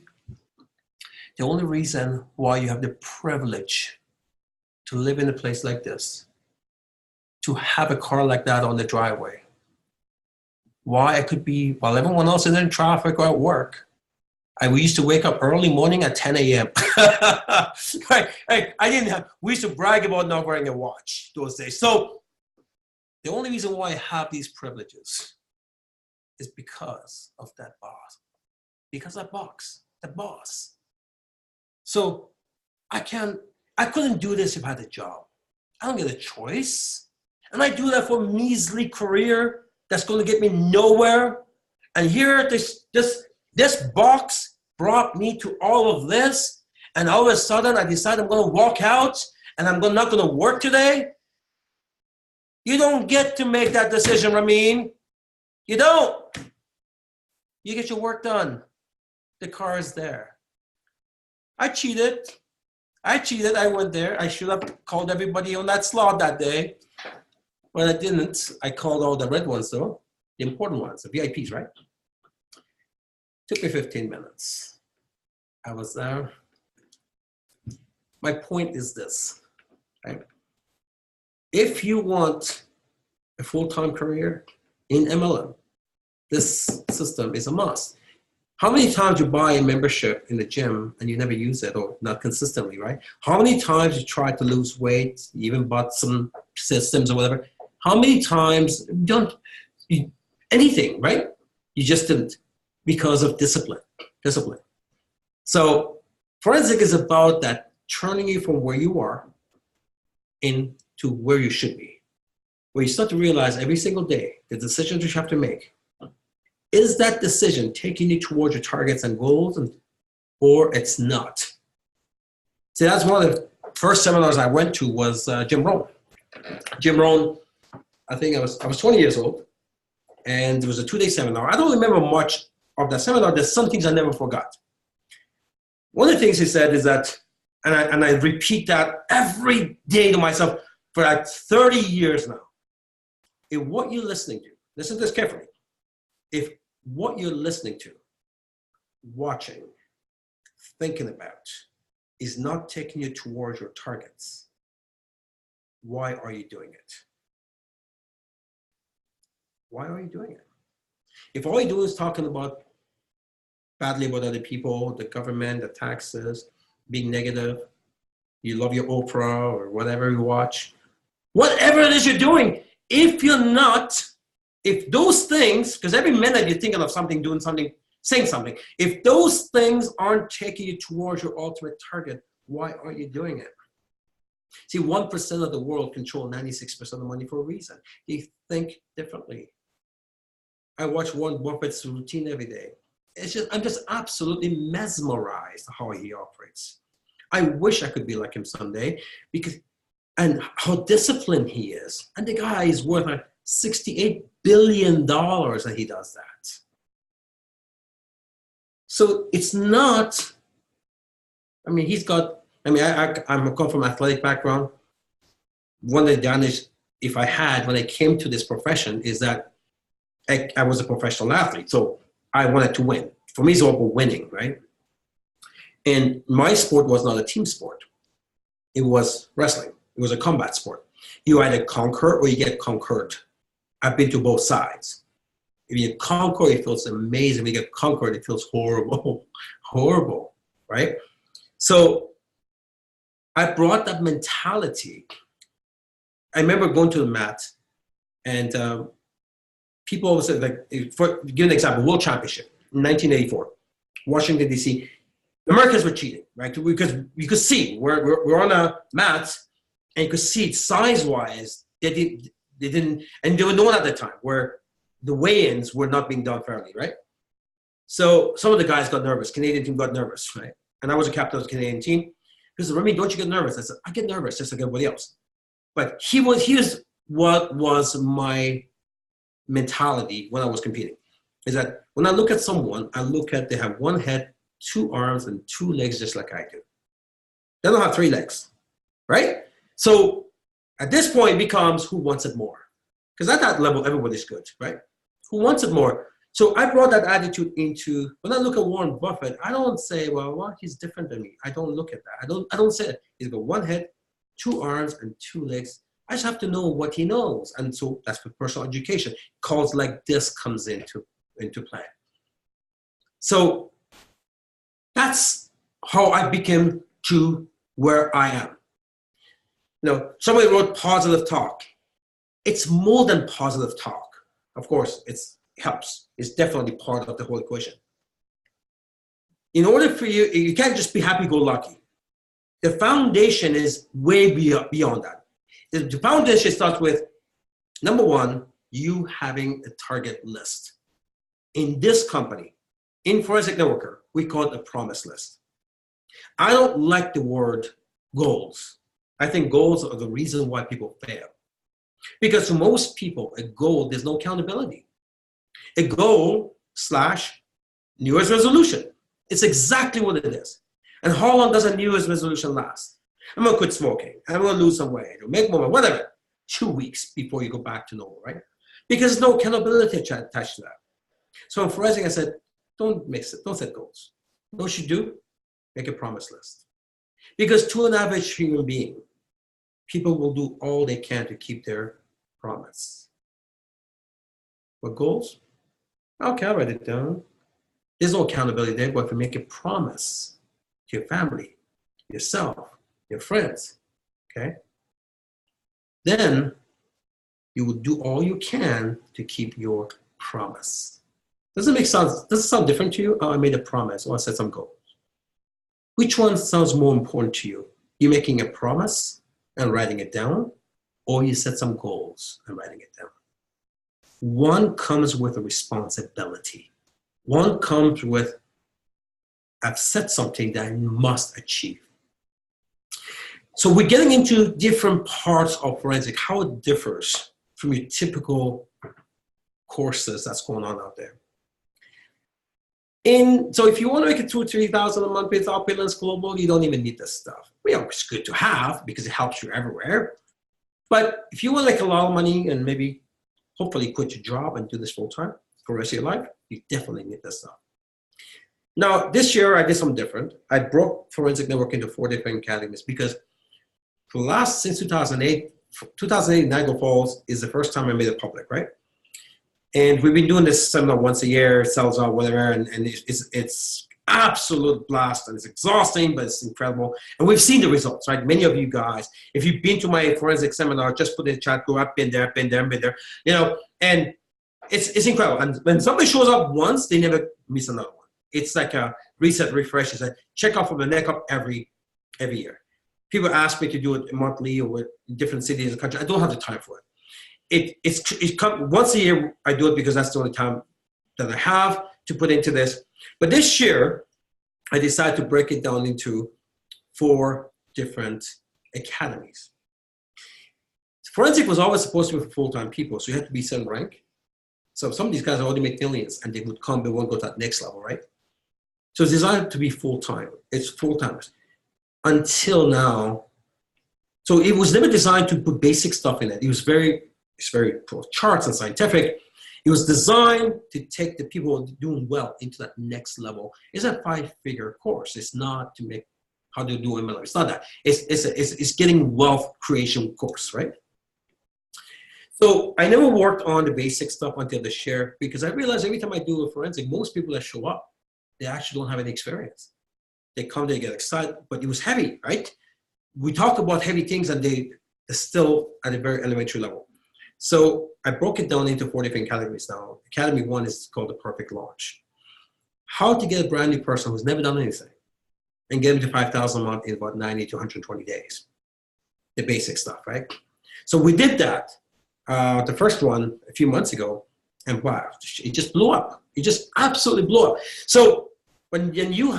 [SPEAKER 1] the only reason why you have the privilege to live in a place like this, to have a car like that on the driveway, why I could be, while everyone else is in traffic or at work, we used to wake up early morning at 10 a.m. We used to brag about not wearing a watch those days. So the only reason why I have these privileges is because of that boss. Because that box, the boss. So I couldn't do this if I had a job. I don't get a choice. And I do that for a measly career that's going to get me nowhere. And here, this box brought me to all of this. And all of a sudden, I decide I'm going to walk out and I'm not going to work today. You don't get to make that decision, Ramin. You don't. You get your work done. The car is there. I cheated. I went there. I should have called everybody on that slot that day. But I didn't. I called all the red ones, though. The important ones, the VIPs, right? Took me 15 minutes. I was there. My point is this, right? If you want a full-time career in MLM, this system is a must. How many times you buy a membership in the gym and you never use it, or not consistently, right? How many times you try to lose weight, you even bought some systems or whatever? How many times anything, right? You just didn't because of discipline. So forensic is about that, turning you from where you are into where you should be, where you start to realize every single day the decisions you have to make. Is that decision taking you towards your targets and goals, or it's not? See, that's one of the first seminars I went to was Jim Rohn. Jim Rohn, I think I was 20 years old, and it was a 2-day seminar. I don't remember much of that seminar. There's some things I never forgot. One of the things he said is that, and I repeat that every day to myself for like 30 years now. If what you're listening to, listen to this carefully, if what you're listening to, watching, thinking about is not taking you towards your targets, why are you doing it? Why are you doing it? If all you do is talking about badly about other people, the government, the taxes, being negative, you love your Oprah or whatever you watch, whatever it is you're doing, if you're not, if those things, because every minute you're thinking of something, doing something, saying something, if those things aren't taking you towards your ultimate target, why aren't you doing it? See, 1% of the world control 96% of the money for a reason. They think differently. I watch Warren Buffett's routine every day. I'm just absolutely mesmerized how he operates. I wish I could be like him someday, and how disciplined he is. And the guy is worth like $68 billion and he does that. So it's not, I mean, I come from an athletic background. One of the advantages, if I had, when I came to this profession, is that I was a professional athlete. So I wanted to win. For me, it's all about winning, right? And my sport was not a team sport. It was wrestling. It was a combat sport. You either conquer or you get conquered. I've been to both sides. If you conquer, it feels amazing. If you get conquered, it feels horrible, horrible, right? So I brought that mentality. I remember going to the mat, and people always said, like, for give an example, World Championship in 1984, Washington, D.C., Americans were cheating, right? Because you could see, we're on a mat, and you could see size-wise, they didn't, and they were known at the time, where the weigh-ins were not being done fairly, right? So some of the guys got nervous. Canadian team got nervous, right? And I was a captain of the Canadian team. He said, Remy, don't you get nervous? I said, I get nervous just like everybody else. But here's what was my mentality when I was competing, is that when I look at someone, I look at, they have one head, 2 arms, and 2 legs, just like I do. They don't have 3 legs, right? So at this point, it becomes who wants it more? Because at that level, everybody's good, right? Who wants it more? So I brought that attitude into, when I look at Warren Buffett, I don't say, well, he's different than me. I don't look at that. I don't say it. He's got 1 head, 2 arms, and 2 legs. I just have to know what he knows. And so that's for personal education. Calls like this comes into play. So that's how I became to where I am. You know, somebody wrote positive talk. It's more than positive talk. Of course, it helps. It's definitely part of the whole equation. In order for you can't just be happy-go-lucky. The foundation is way beyond that. The foundation starts with, number 1, you having a target list. In this company, in Forensic Networker, we call it a promise list. I don't like the word goals. I think goals are the reason why people fail. Because to most people, a goal, there's no accountability. A goal / New Year's resolution. It's exactly what it is. And how long does a New Year's resolution last? I'm going to quit smoking. I'm going to lose some weight or make more money, whatever. 2 weeks before you go back to normal, right? Because there's no accountability attached to that. So in forensic, I said, don't mix it. Don't set goals. What you do, make a promise list. Because to an average human being, people will do all they can to keep their promise. But goals? Okay, I'll write it down. There's no accountability there, but if you make a promise to your family, yourself, your friends, okay? Then you will do all you can to keep your promise. Does it sound different to you? Oh, I made a promise or I set some goals. Which one sounds more important to you? You making a promise and writing it down, or you set some goals and writing it down? One comes with a responsibility. One comes with, I've set something that I must achieve. So we're getting into different parts of forensic, how it differs from your typical courses that's going on out there. So if you want to make it $2,000 to $3,000 a month with Opulence Global, you don't even need this stuff. It's good to have because it helps you everywhere. But if you want to make a lot of money and maybe hopefully quit your job and do this full time for the rest of your life, you definitely need this stuff. Now, this year I did something different. I broke Forensic Network into 4 different academies because since 2008 Niagara Falls is the first time I made it public, right? And we've been doing this seminar once a year, it sells out, whatever, and it's absolute blast, and it's exhausting, but it's incredible. And we've seen the results, right? Many of you guys, if you've been to my forensic seminar, just put in the chat, go, I've been there, and it's incredible. And when somebody shows up once, they never miss another one. It's like a reset, refresh. It's like check off from the neck up every year. People ask me to do it monthly or with different cities in the country. I don't have the time for it. It comes once a year. I do it because that's the only time that I have to put into this. But this year, I decided to break it down into 4 different academies. Forensic was always supposed to be for full-time people, so you have to be certain rank. So some of these guys already make millions, and they would come, they won't go to that next level, right? So it's designed to be full-time. It's full-timers. Until now, so it was never designed to put basic stuff in it. It's very pro charts and scientific. It was designed to take the people who are doing well into that next level. It's a 5-figure course. It's not to make how to do MLM. It's not that. It's getting wealth creation course, right? So I never worked on the basic stuff until this year because I realized every time I do a forensic, most people that show up, they actually don't have any experience. They come, they get excited, but it was heavy, right? We talk about heavy things and they're still at a very elementary level. So I broke it down into 4 different categories now. Academy 1 is called the perfect launch. How to get a brand new person who's never done anything and get them to 5,000 a month in about 90 to 120 days. The basic stuff, right? So we did that, the first one a few months ago, and wow, it just blew up. It just absolutely blew up. So when you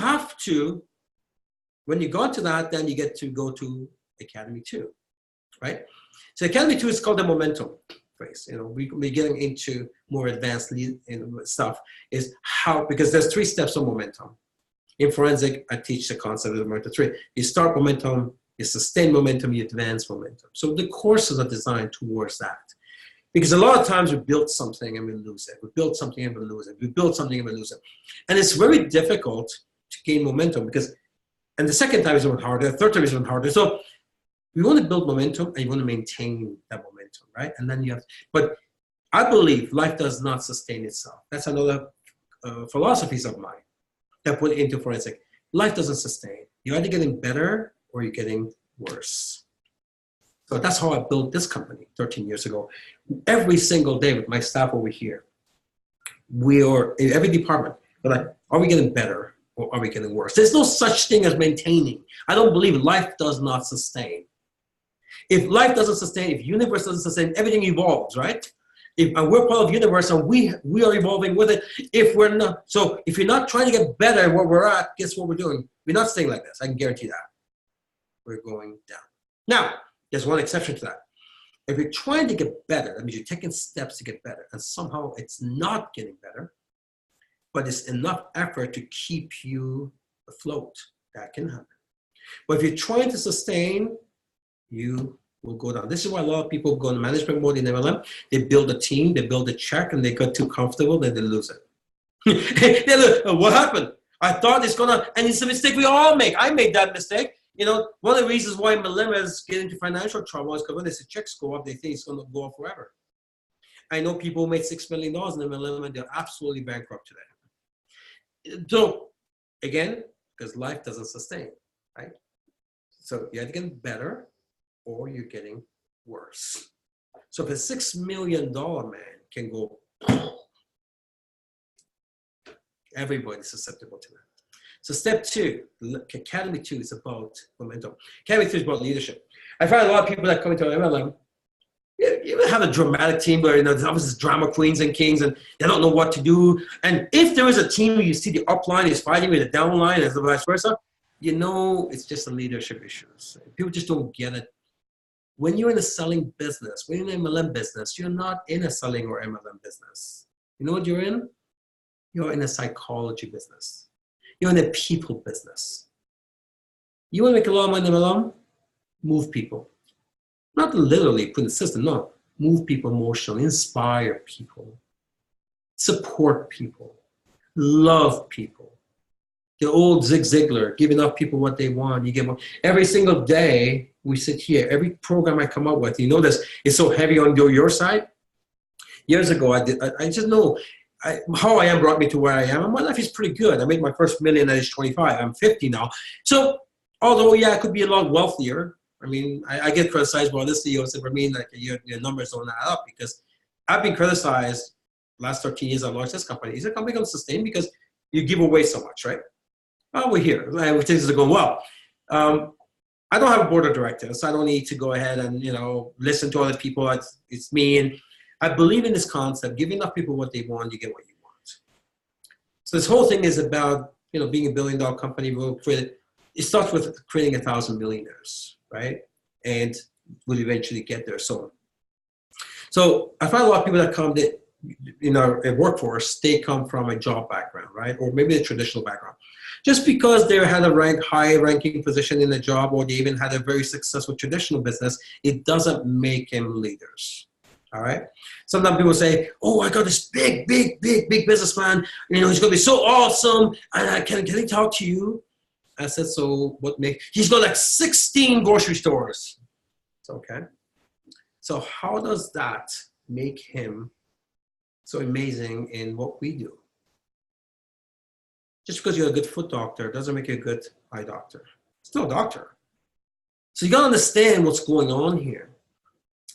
[SPEAKER 1] go to that, then you get to go to Academy 2, right? So Academy 2 is called the momentum phase. We're getting into more advanced stuff is how, because there's 3 steps of momentum. In forensic, I teach the concept of momentum 3. You start momentum, you sustain momentum, you advance momentum. So the courses are designed towards that. Because a lot of times we build something and we lose it. We build something and we lose it. We build something and we lose it. And it's very difficult to gain momentum because, and the second time is even harder, the third time is even harder. So you want to build momentum and you want to maintain that momentum, right? And then you have, but I believe life does not sustain itself. That's another philosophies of mine that put into forensic. Life doesn't sustain. You're either getting better or you're getting worse. So that's how I built this company 13 years ago. Every single day with my staff over here, we are in every department, we're like, are we getting better or are we getting worse? There's no such thing as maintaining. I don't believe life does not sustain. If life doesn't sustain, if universe doesn't sustain, everything evolves, right? And we're part of the universe and we are evolving with it. If we're not, so if you're not trying to get better at where we're at, guess what we're doing? We're not staying like this. I can guarantee that. We're going down. Now, there's one exception to that. If you're trying to get better, that means you're taking steps to get better, and somehow it's not getting better, but it's enough effort to keep you afloat. That can happen. But if you're trying to sustain, you will go down. This is why a lot of people go in management mode in MLM. They build a team, they build a check, and they get too comfortable, then they lose it. They look, what happened? I thought it's gonna, and it's a mistake we all make. I made that mistake. One of the reasons why millennials get into financial trouble is because when they see checks go up, they think it's going to go up forever. I know people who made $6 million in MLM and they're absolutely bankrupt today. So, again, because life doesn't sustain, right? So you're either getting better or you're getting worse. So if a $6 million man can go Everybody's susceptible to that. So step 2, Academy 2 is about momentum. Academy 2 is about leadership. I find a lot of people that come into MLM, you have a dramatic team where, there's obviously drama queens and kings and they don't know what to do. And if there is a team where you see the upline is fighting with the downline and vice versa, it's just a leadership issues. People just don't get it. When you're in a selling business, when you're in an MLM business, you're not in a selling or MLM business. You know what you're in? You're in a psychology business. You're in a people business. You want to make a lot of money in MLM? Move people. Not literally put in the system, no. Move people emotionally, inspire people, support people, love people. The old Zig Ziglar, give enough people what they want, you get more. Every single day we sit here, every program I come up with, this is so heavy on your side. Years ago, I just know how I am brought me to where I am, and my life is pretty good. I made my first million at age 25. I'm 50 now. So, although, yeah, I could be a lot wealthier. I mean, I get criticized by this CEO said, your numbers don't add up, because I've been criticized last 13 years I launched this company. Is a company going to sustain because you give away so much, right? Oh, we're here. Things are going well. I don't have a board of directors, so I don't need to go ahead and, listen to other people. It's me. And I believe in this concept, give enough people what they want, you get what you want. So this whole thing is about, being a billion-dollar company. It starts with creating 1,000 millionaires. Right? And we'll eventually get there. So I find a lot of people that come in our workforce, they come from a job background, right? Or maybe a traditional background. Just because they had a high ranking position in a job, or they even had a very successful traditional business, it doesn't make them leaders. All right. Sometimes people say, "Oh, I got this big businessman. He's going to be so awesome. And can he talk to you?" I said, so what he's got like 16 grocery stores. It's okay. So how does that make him so amazing in what we do? Just because you're a good foot doctor doesn't make you a good eye doctor. Still a doctor. So you got to understand what's going on here,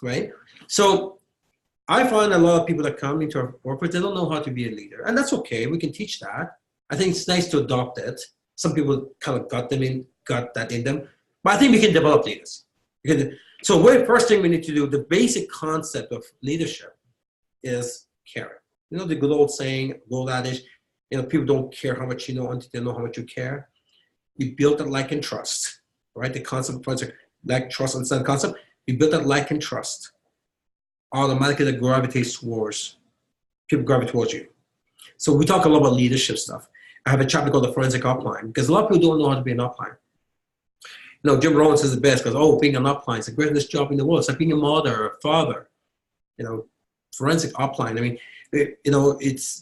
[SPEAKER 1] right? So I find a lot of people that come into our workforce, they don't know how to be a leader. And that's okay. We can teach that. I think it's nice to adopt it. Some people kind of got that in them. But I think we can develop leaders. So the first thing we need to do, the basic concept of leadership is caring. The good old saying, old adage, people don't care how much you know until they know how much you care. We built that like and trust, right? The concept of like, trust, and concept. We built that like and trust. Automatically that gravitates towards, people gravitate towards you. So we talk a lot about leadership stuff. I have a chapter called The Forensic Upline, because a lot of people don't know how to be an upline. Jim Rohn says the best, because, being an upline is the greatest job in the world. It's like being a mother or a father. Forensic upline, I mean,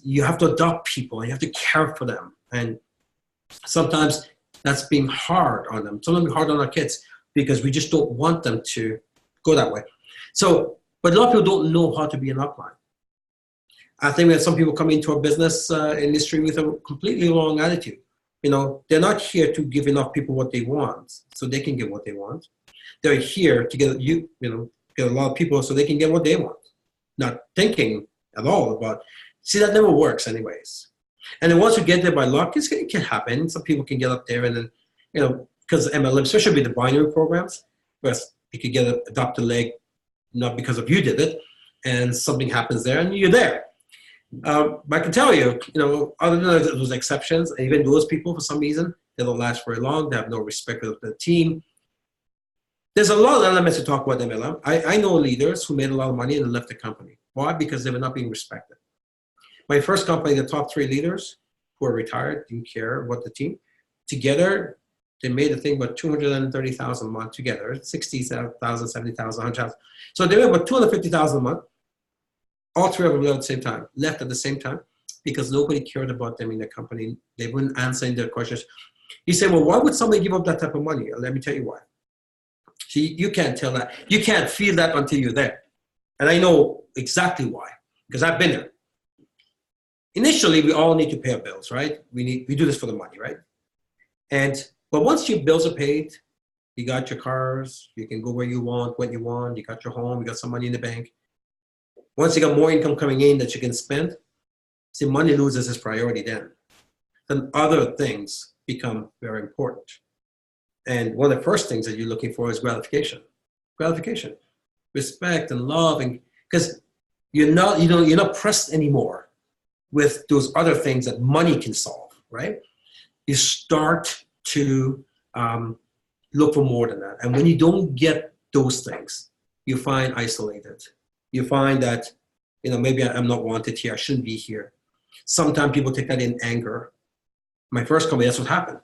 [SPEAKER 1] you have to adopt people, and you have to care for them. And sometimes that's being hard on them. Sometimes hard on our kids, because we just don't want them to go that way. So, but a lot of people don't know how to be an upline. I think that some people come into our business industry with a completely wrong attitude. They're not here to give enough people what they want so they can get what they want. They're here to get get a lot of people so they can get what they want. Not thinking at all about, see, that never works anyways. And then once you get there by luck, it can happen. Some people can get up there and then, because MLM, especially with the binary programs, where you could adopt a leg, not because of you did it, and something happens there and you're there. But I can tell you, other than those exceptions, and even those people, for some reason, they don't last very long. They have no respect of the team. There's a lot of elements to talk about MLM. I know leaders who made a lot of money and left the company. Why? Because they were not being respected. My first company, the top 3 leaders who were retired, didn't care about the team. Together, they made a thing about $230,000 a month together, $60,000, $70,000, $100,000. So they made about $250,000 a month. All 3 of them left at the same time, because nobody cared about them in the company. They wouldn't answer their questions. You say, well, why would somebody give up that type of money? Let me tell you why. See, you can't tell that. You can't feel that until you're there. And I know exactly why, because I've been there. Initially, we all need to pay our bills, right? We do this for the money, right? But once your bills are paid, you got your cars, you can go where you want, when you want, you got your home, you got some money in the bank. Once you got more income coming in that you can spend, see, money loses its priority then. then other things become very important. And one of the first things that you're looking for is gratification. Gratification, respect and love, and because you're not pressed anymore with those other things that money can solve, right? You start to look for more than that. And when you don't get those things, you find isolated. You find that, maybe I'm not wanted here. I shouldn't be here. Sometimes people take that in anger. My first company, that's what happened.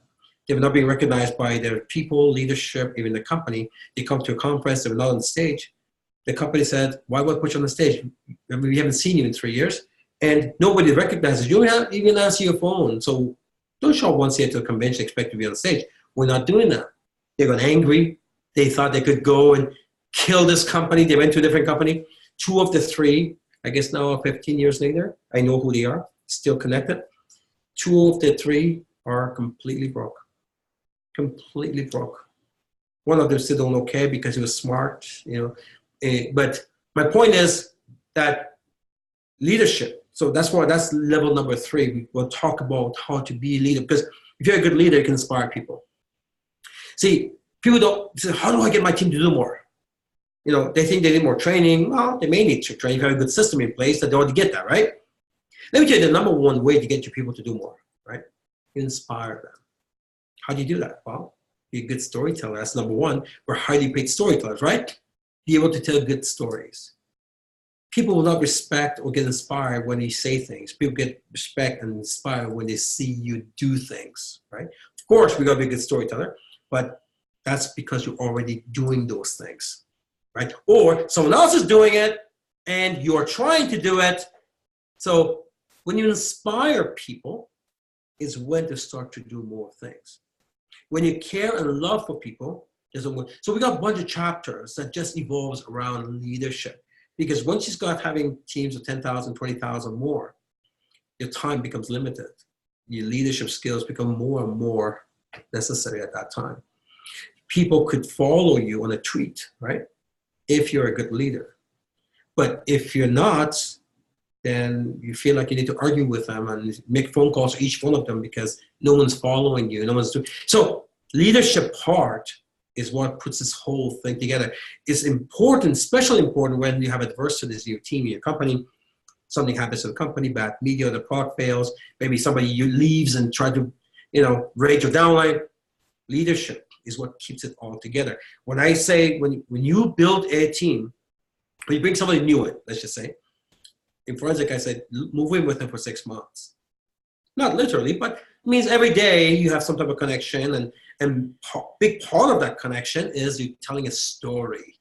[SPEAKER 1] They were not being recognized by their people, leadership, even the company. They come to a conference, they were not on stage. The company said, why would I put you on the stage? We haven't seen you in 3 years. And nobody recognizes you. You don't even answer your phone. So don't show up once you get to a convention, expect to be on the stage. We're not doing that. They got angry. They thought they could go and kill this company. They went to a different company. 2 of the 3, I guess now 15 years later, I know who they are, still connected. 2 of the 3 are completely broke. Completely broke. One of them still don't okay because he was smart, but my point is that leadership. So that's level number 3. We'll talk about how to be a leader, because if you're a good leader, you can inspire people. See, people don't say, how do I get my team to do more? They think they need more training. Well, they may need to train. If you have a good system in place, that they already get that, right? Let me tell you the number 1 way to get your people to do more, right? You inspire them. How do you do that? Well, be a good storyteller. That's number 1. We're highly paid storytellers, right? Be able to tell good stories. People will not respect or get inspired when you say things. People get respect and inspired when they see you do things, right? Of course, we got to be a good storyteller, but that's because you're already doing those things, right? Or someone else is doing it and you're trying to do it. So when you inspire people is when to start to do more things. When you care and love for people, so we got a bunch of chapters that just evolves around leadership. Because once you start having teams of 10,000, 20,000 more, your time becomes limited. Your leadership skills become more and more necessary at that time. People could follow you on a tweet, right? If you're a good leader. But if you're not, then you feel like you need to argue with them and make phone calls to each one of them because no one's following you. No one's doing. So leadership part is what puts this whole thing together. It's important, especially important when you have adversity in your team, in your company. Something happens to the company, bad media, the product fails. Maybe somebody leaves and try to, raise your downline. Leadership is what keeps it all together. When I say, when you build a team, when you bring somebody new in, let's just say, in forensic, I said, move in with them for 6 months. Not literally, but it means every day you have some type of connection, and big part of that connection is you telling a story.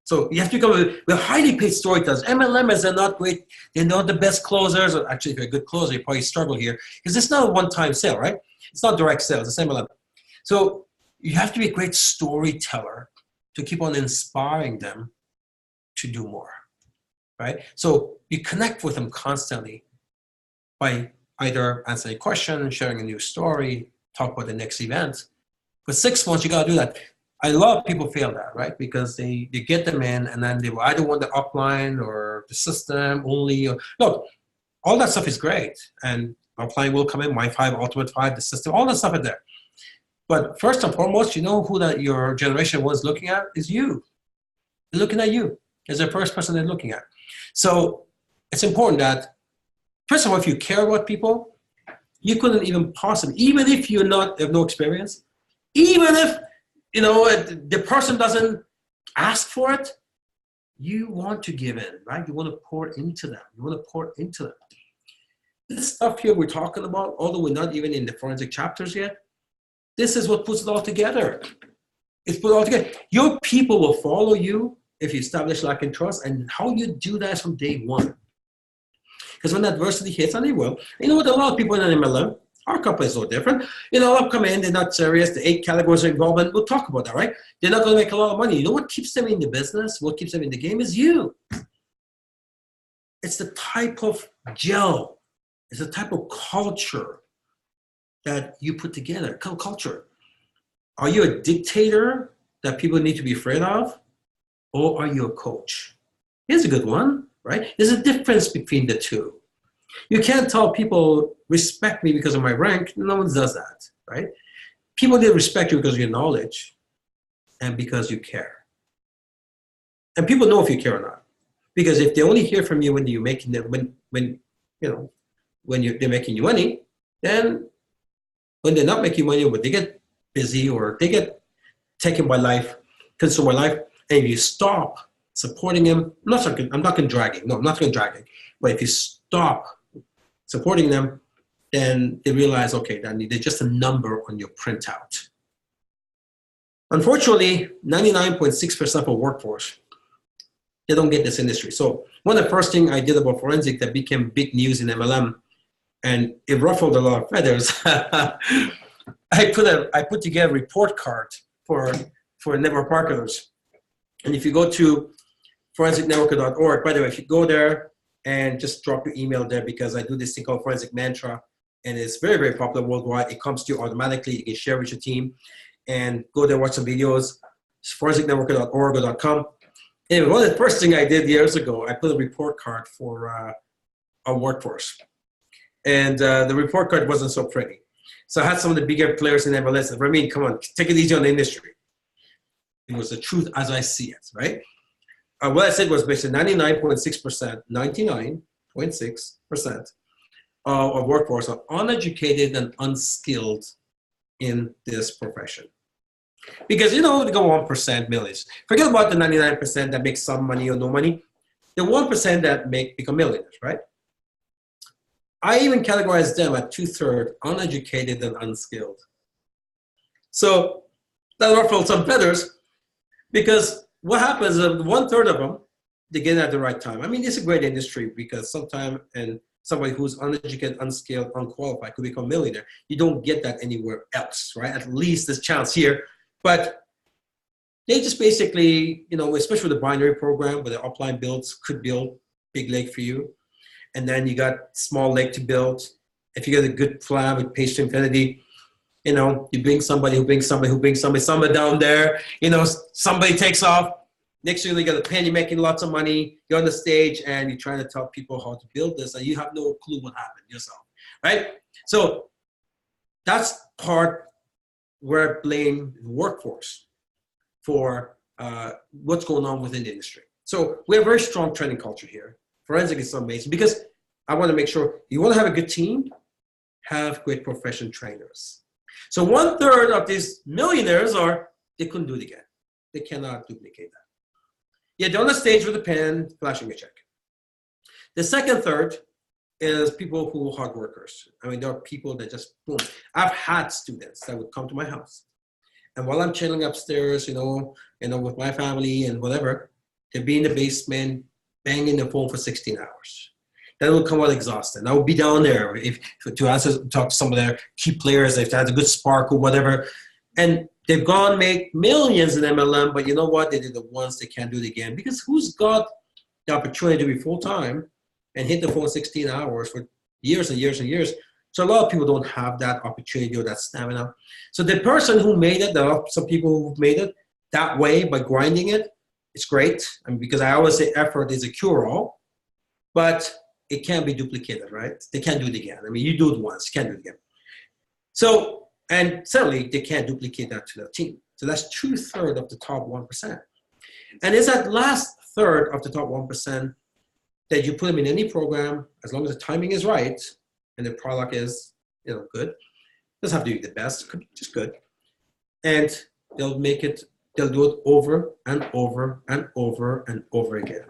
[SPEAKER 1] So you have to become we're highly paid storytellers. MLMs are not great. They're not the best closers. Or actually, if you're a good closer, you probably struggle here because it's not a one-time sale, right? It's not direct sales. It's MLM. So you have to be a great storyteller to keep on inspiring them to do more, right? So you connect with them constantly by either answering a question, sharing a new story, talk about the next event. For 6 months, you got to do that. I love people fail that, right? Because they get them in and then they will either want the upline or the system only. Look, all that stuff is great. And upline will come in, My5, Ultimate 5, the system, all that stuff is there. But first and foremost, you know who that your generation was looking at is you. They're looking at you as the first person they're looking at. So it's important that, first of all, if you care about people, you couldn't even possibly, even if you have no experience, even if the person doesn't ask for it, you want to give in, right? You want to pour into them. You want to pour into them. This stuff here we're talking about, although we're not even in the forensic chapters yet, this is what puts it all together. It's put it all together. Your people will follow you if you establish lack and trust, and how you do that is from day one. Because when adversity hits, and they will, you know what, a lot of people in an MLM, our company is no different. They'll come in, they're not serious, the 8 categories of involvement, we'll talk about that, right? They're not going to make a lot of money. You know what keeps them in the business? What keeps them in the game is you. It's the type of gel, it's the type of culture that you put together, culture. Are you a dictator that people need to be afraid of? Or are you a coach? Here's a good one, right? There's a difference between the two. You can't tell people respect me because of my rank. No one does that, right? People did respect you because of your knowledge and because you care. And people know if you care or not. Because if they only hear from you when you're making them, when they're making you money, then when they're not making money, when they get busy or they get taken by life, consumed by life, and if you stop supporting them, I'm not going to drag it. No, I'm not going to drag it. But if you stop supporting them, then they realize, okay, they're just a number on your printout. Unfortunately, 99.6% of the workforce, they don't get this industry. So one of the first things I did about forensic that became big news in MLM, and it ruffled a lot of feathers, I put together a report card for network marketers. And if you go to TheForensicNetworker.org, by the way, if you go there and just drop your email there, because I do this thing called Forensic Mantra, and it's very, very popular worldwide. It comes to you automatically. You can share with your team and go there, watch some videos, ForensicNetworker.org or .com. Anyway, one of the first things I did years ago, I put a report card for our workforce. And the report card wasn't so pretty. So I had some of the bigger players in MLS. And for me, come on, take it easy on the industry. It was the truth as I see it, right? What I said was basically 99.6% of workforce are uneducated and unskilled in this profession. Because, they go 1% millions. Forget about the 99% that make some money or no money. The 1% that become millionaires, right? I even categorize them at 2/3 uneducated and unskilled. So that ruffled some feathers, because what happens is 1/3 of them, they get in at the right time. I mean, it's a great industry because sometimes, and somebody who's uneducated, unskilled, unqualified could become a millionaire. You don't get that anywhere else, right? At least there's chance here. But they just basically, especially with the binary program where the upline builds could build big lake for you. And then you got small lake to build. If you get a good plan with page to infinity, you bring somebody who brings somebody who brings somebody down there, somebody takes off. Next year you got a pen, you're making lots of money, you're on the stage and you're trying to tell people how to build this and you have no clue what happened yourself, right? So that's part where I blame the workforce for what's going on within the industry. So we have a very strong training culture here. Forensic is so amazing because I want to make sure you want to have a good team, have great profession trainers. So 1/3 of these millionaires they couldn't do it again. They cannot duplicate that. Yeah, they're on the stage with a pen, flashing a check. The second third is people who are hard workers. I mean, there are people that just, boom. I've had students that would come to my house. And while I'm chilling upstairs, with my family and whatever, they'd be in the basement, banging the phone for 16 hours. Then we'll come out exhausted. And I would be down there to talk to some of their key players if they had a good spark or whatever. And they've gone make millions in MLM, but you know what? They did it once, they can't do it again. Because who's got the opportunity to be full-time and hit the phone 16 hours for years and years and years? So a lot of people don't have that opportunity or that stamina. So the person who made it, there are some people who've made it that way by grinding it. It's great. I mean, because I always say effort is a cure-all, but it can't be duplicated, right? They can't do it again. I mean, you do it once, you can't do it again. So, and certainly they can't duplicate that to their team. So that's 2/3 of the top 1%. And it's that last third of the top 1% that you put them in any program, as long as the timing is right and the product is, good. Doesn't have to be the best, could be just good. And they'll do it over and over and over and over again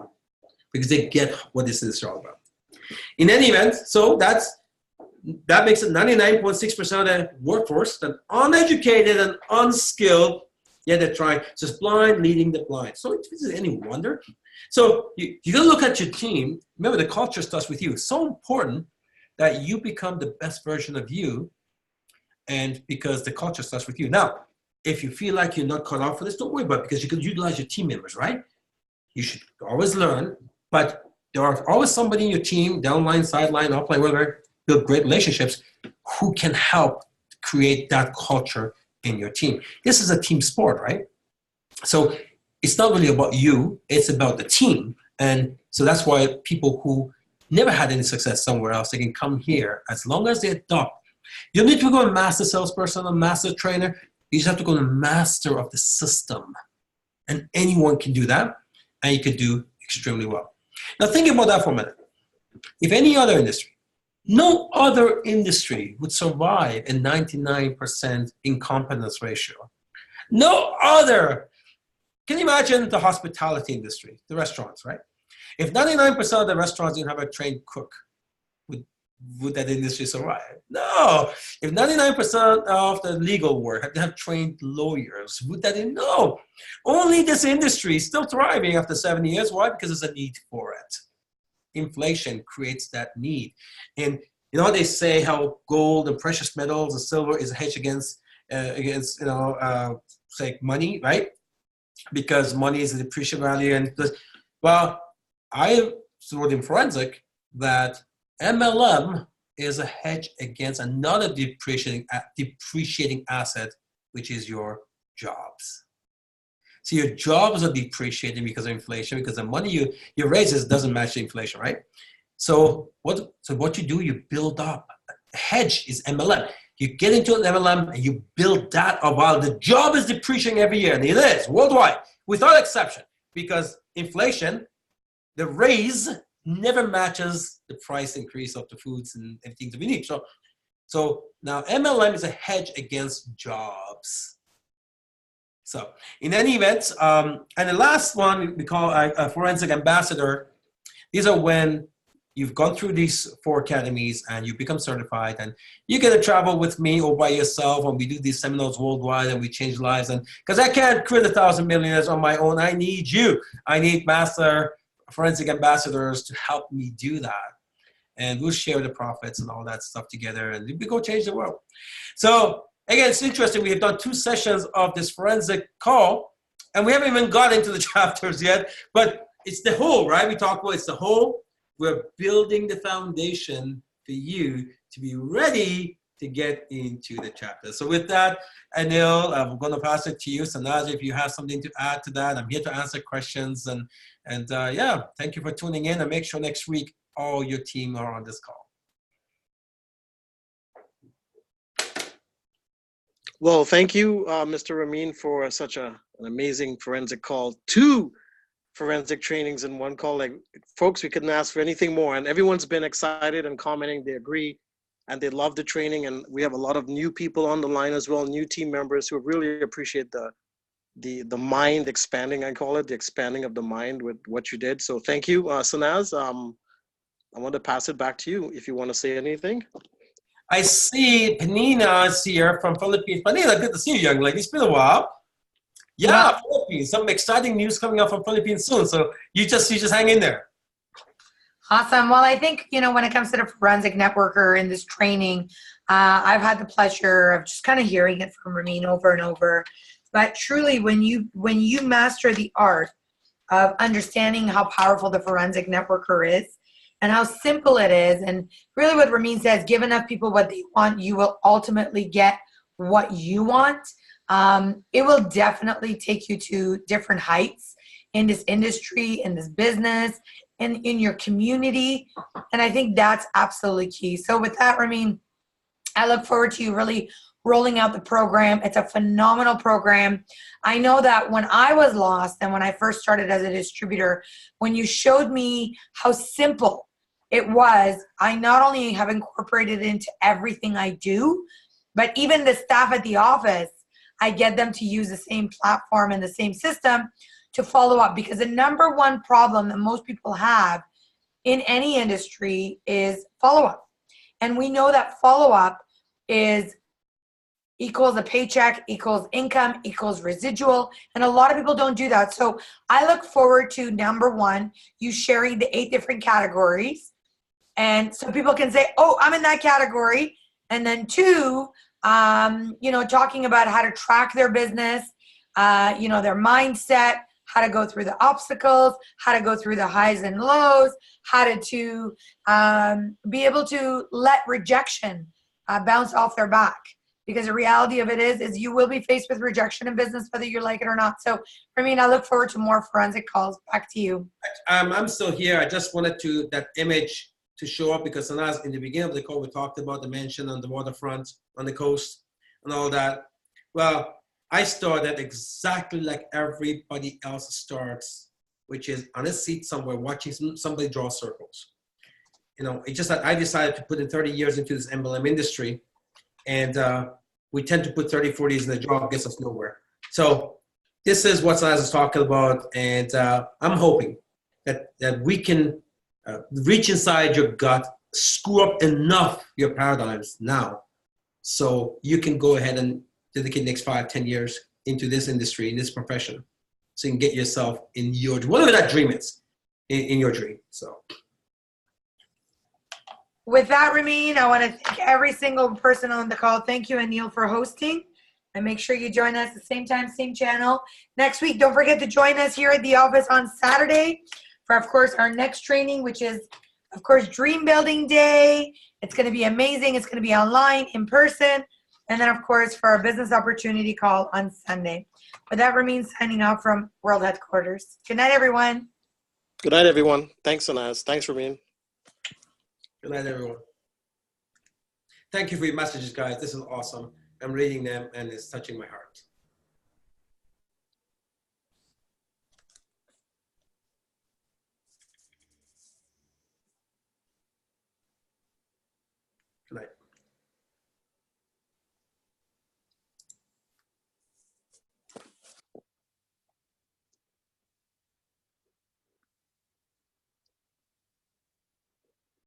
[SPEAKER 1] because they get what this is all about. In any event, so that makes it 99.6% of the workforce that uneducated and unskilled, yet they're trying. So it's blind leading the blind. So is it any wonder? So you got to look at your team. Remember, the culture starts with you. It's so important that you become the best version of you, and because the culture starts with you. Now, if you feel like you're not cut out for this, don't worry about it because you can utilize your team members, right? You should always learn, but there are always somebody in your team, downline, sideline, upline, whatever, build great relationships who can help create that culture in your team. This is a team sport, right? So it's not really about you, it's about the team. And so that's why people who never had any success somewhere else, they can come here as long as they adopt. You don't need to go a master salesperson, a master trainer. You just have to go to master of the system. And anyone can do that, and you could do extremely well. Now think about that for a minute. If any other industry, no other industry would survive a 99% incompetence ratio. No other. Can you imagine the hospitality industry, the restaurants, right? If 99% of the restaurants didn't have a trained cook, would that industry survive? No. If 99% of the legal work had to have trained lawyers, would that? No. Only this industry is still thriving after 70 years. Why? Because there's a need for it. Inflation creates that need. And you know, they say how gold and precious metals and silver is a hedge against say money, right? Because money is a depreciation value. And well, I wrote in forensic that MLM is a hedge against another depreciating asset, which is your jobs. So your jobs are depreciating because of inflation, because the money you raises doesn't match the inflation, right? So what you do, you build up. A hedge is MLM. You get into an MLM and you build that up while the job is depreciating every year, and it is worldwide, without exception, because inflation, the raise never matches the price increase of the foods and everything that we need. So now MLM is a hedge against jobs. So in any event, and the last one we call a forensic ambassador. These are when you've gone through these 4 academies and you become certified, and you get to travel with me or by yourself, and we do these seminars worldwide and we change lives. And because I can't create 1,000 millionaires on my own, I need you. I need master forensic ambassadors to help me do that. And we'll share the profits and all that stuff together, and we go change the world. So again, it's interesting. We have done 2 sessions of this forensic call, and we haven't even got into the chapters yet, but it's the whole, right? We talk about it's the whole. We're building the foundation for you to be ready to get into the chapter. So with that, Anil, I'm going to pass it to you. Sanaj, if you have something to add to that, I'm here to answer questions. And yeah, thank you for tuning in, and make sure next week all your team are on this call.
[SPEAKER 3] Well, thank you, Mr. Ramin, for such an amazing forensic call. 2 forensic trainings in one call. Like, folks, we couldn't ask for anything more, and everyone's been excited and commenting. They agree and they love the training, and we have a lot of new people on the line as well, new team members who really appreciate the mind expanding, I call it, the expanding of the mind with what you did. So thank you. Sanaz, I want to pass it back to you if you want to say anything.
[SPEAKER 1] I see Panina is here from Philippines. Panina, good to see you, young lady. It's been a while. Yeah, Philippines. Some exciting news coming up from Philippines soon. So you just hang in there.
[SPEAKER 2] Awesome. Well, I think, when it comes to the forensic networker in this training, I've had the pleasure of just kind of hearing it from Ramin over and over. But truly, when you master the art of understanding how powerful the forensic networker is and how simple it is, and really what Ramin says, give enough people what they want, you will ultimately get what you want. It will definitely take you to different heights in this industry, in this business, and in your community. And I think that's absolutely key. So with that, Ramin, I look forward to you really rolling out the program. It's a phenomenal program. I know that when I was lost and when I first started as a distributor, when you showed me how simple it was, I not only have incorporated it into everything I do, but even the staff at the office, I get them to use the same platform and the same system to follow up, because the number one problem that most people have in any industry is follow-up. And we know that follow-up equals a paycheck, equals income, equals residual. And a lot of people don't do that. So I look forward to, number 1, you sharing the 8 different categories. And so people can say, oh, I'm in that category. And then 2, talking about how to track their business, their mindset, how to go through the obstacles, how to go through the highs and lows, how to be able to let rejection bounce off their back. Because the reality of it is you will be faced with rejection in business, whether you like it or not. So, Ramin, I look forward to more forensic calls. Back to you.
[SPEAKER 1] I'm still here. I just wanted that image to show up, because sometimes in the beginning of the call, we talked about the mansion on the waterfront, on the coast, and all that. Well, I started exactly like everybody else starts, which is on a seat somewhere watching somebody draw circles. You know, it's just that I decided to put in 30 years into this MLM industry, and we tend to put 30, 40 years in the job, gets us nowhere. So this is what Silas is talking about, and I'm hoping that we can reach inside your gut, screw up enough your paradigms now, so you can go ahead and dedicate the next 5, 10 years into this industry, in this profession, so you can get yourself in your, whatever that dream is, in your dream. So.
[SPEAKER 2] With that, Ramin, I want to thank every single person on the call. Thank you, Anil, for hosting. And make sure you join us at the same time, same channel. Next week, don't forget to join us here at the office on Saturday for, of course, our next training, which is, of course, Dream Building Day. It's going to be amazing. It's going to be online, in person. And then, of course, for our business opportunity call on Sunday. With that, Ramin signing off from World Headquarters. Good night, everyone.
[SPEAKER 3] Good night, everyone. Thanks, Anas. Thanks, Ramin.
[SPEAKER 1] Good night, everyone. Thank you for your messages, guys. This is awesome. I'm reading them, and it's touching my heart. Good night.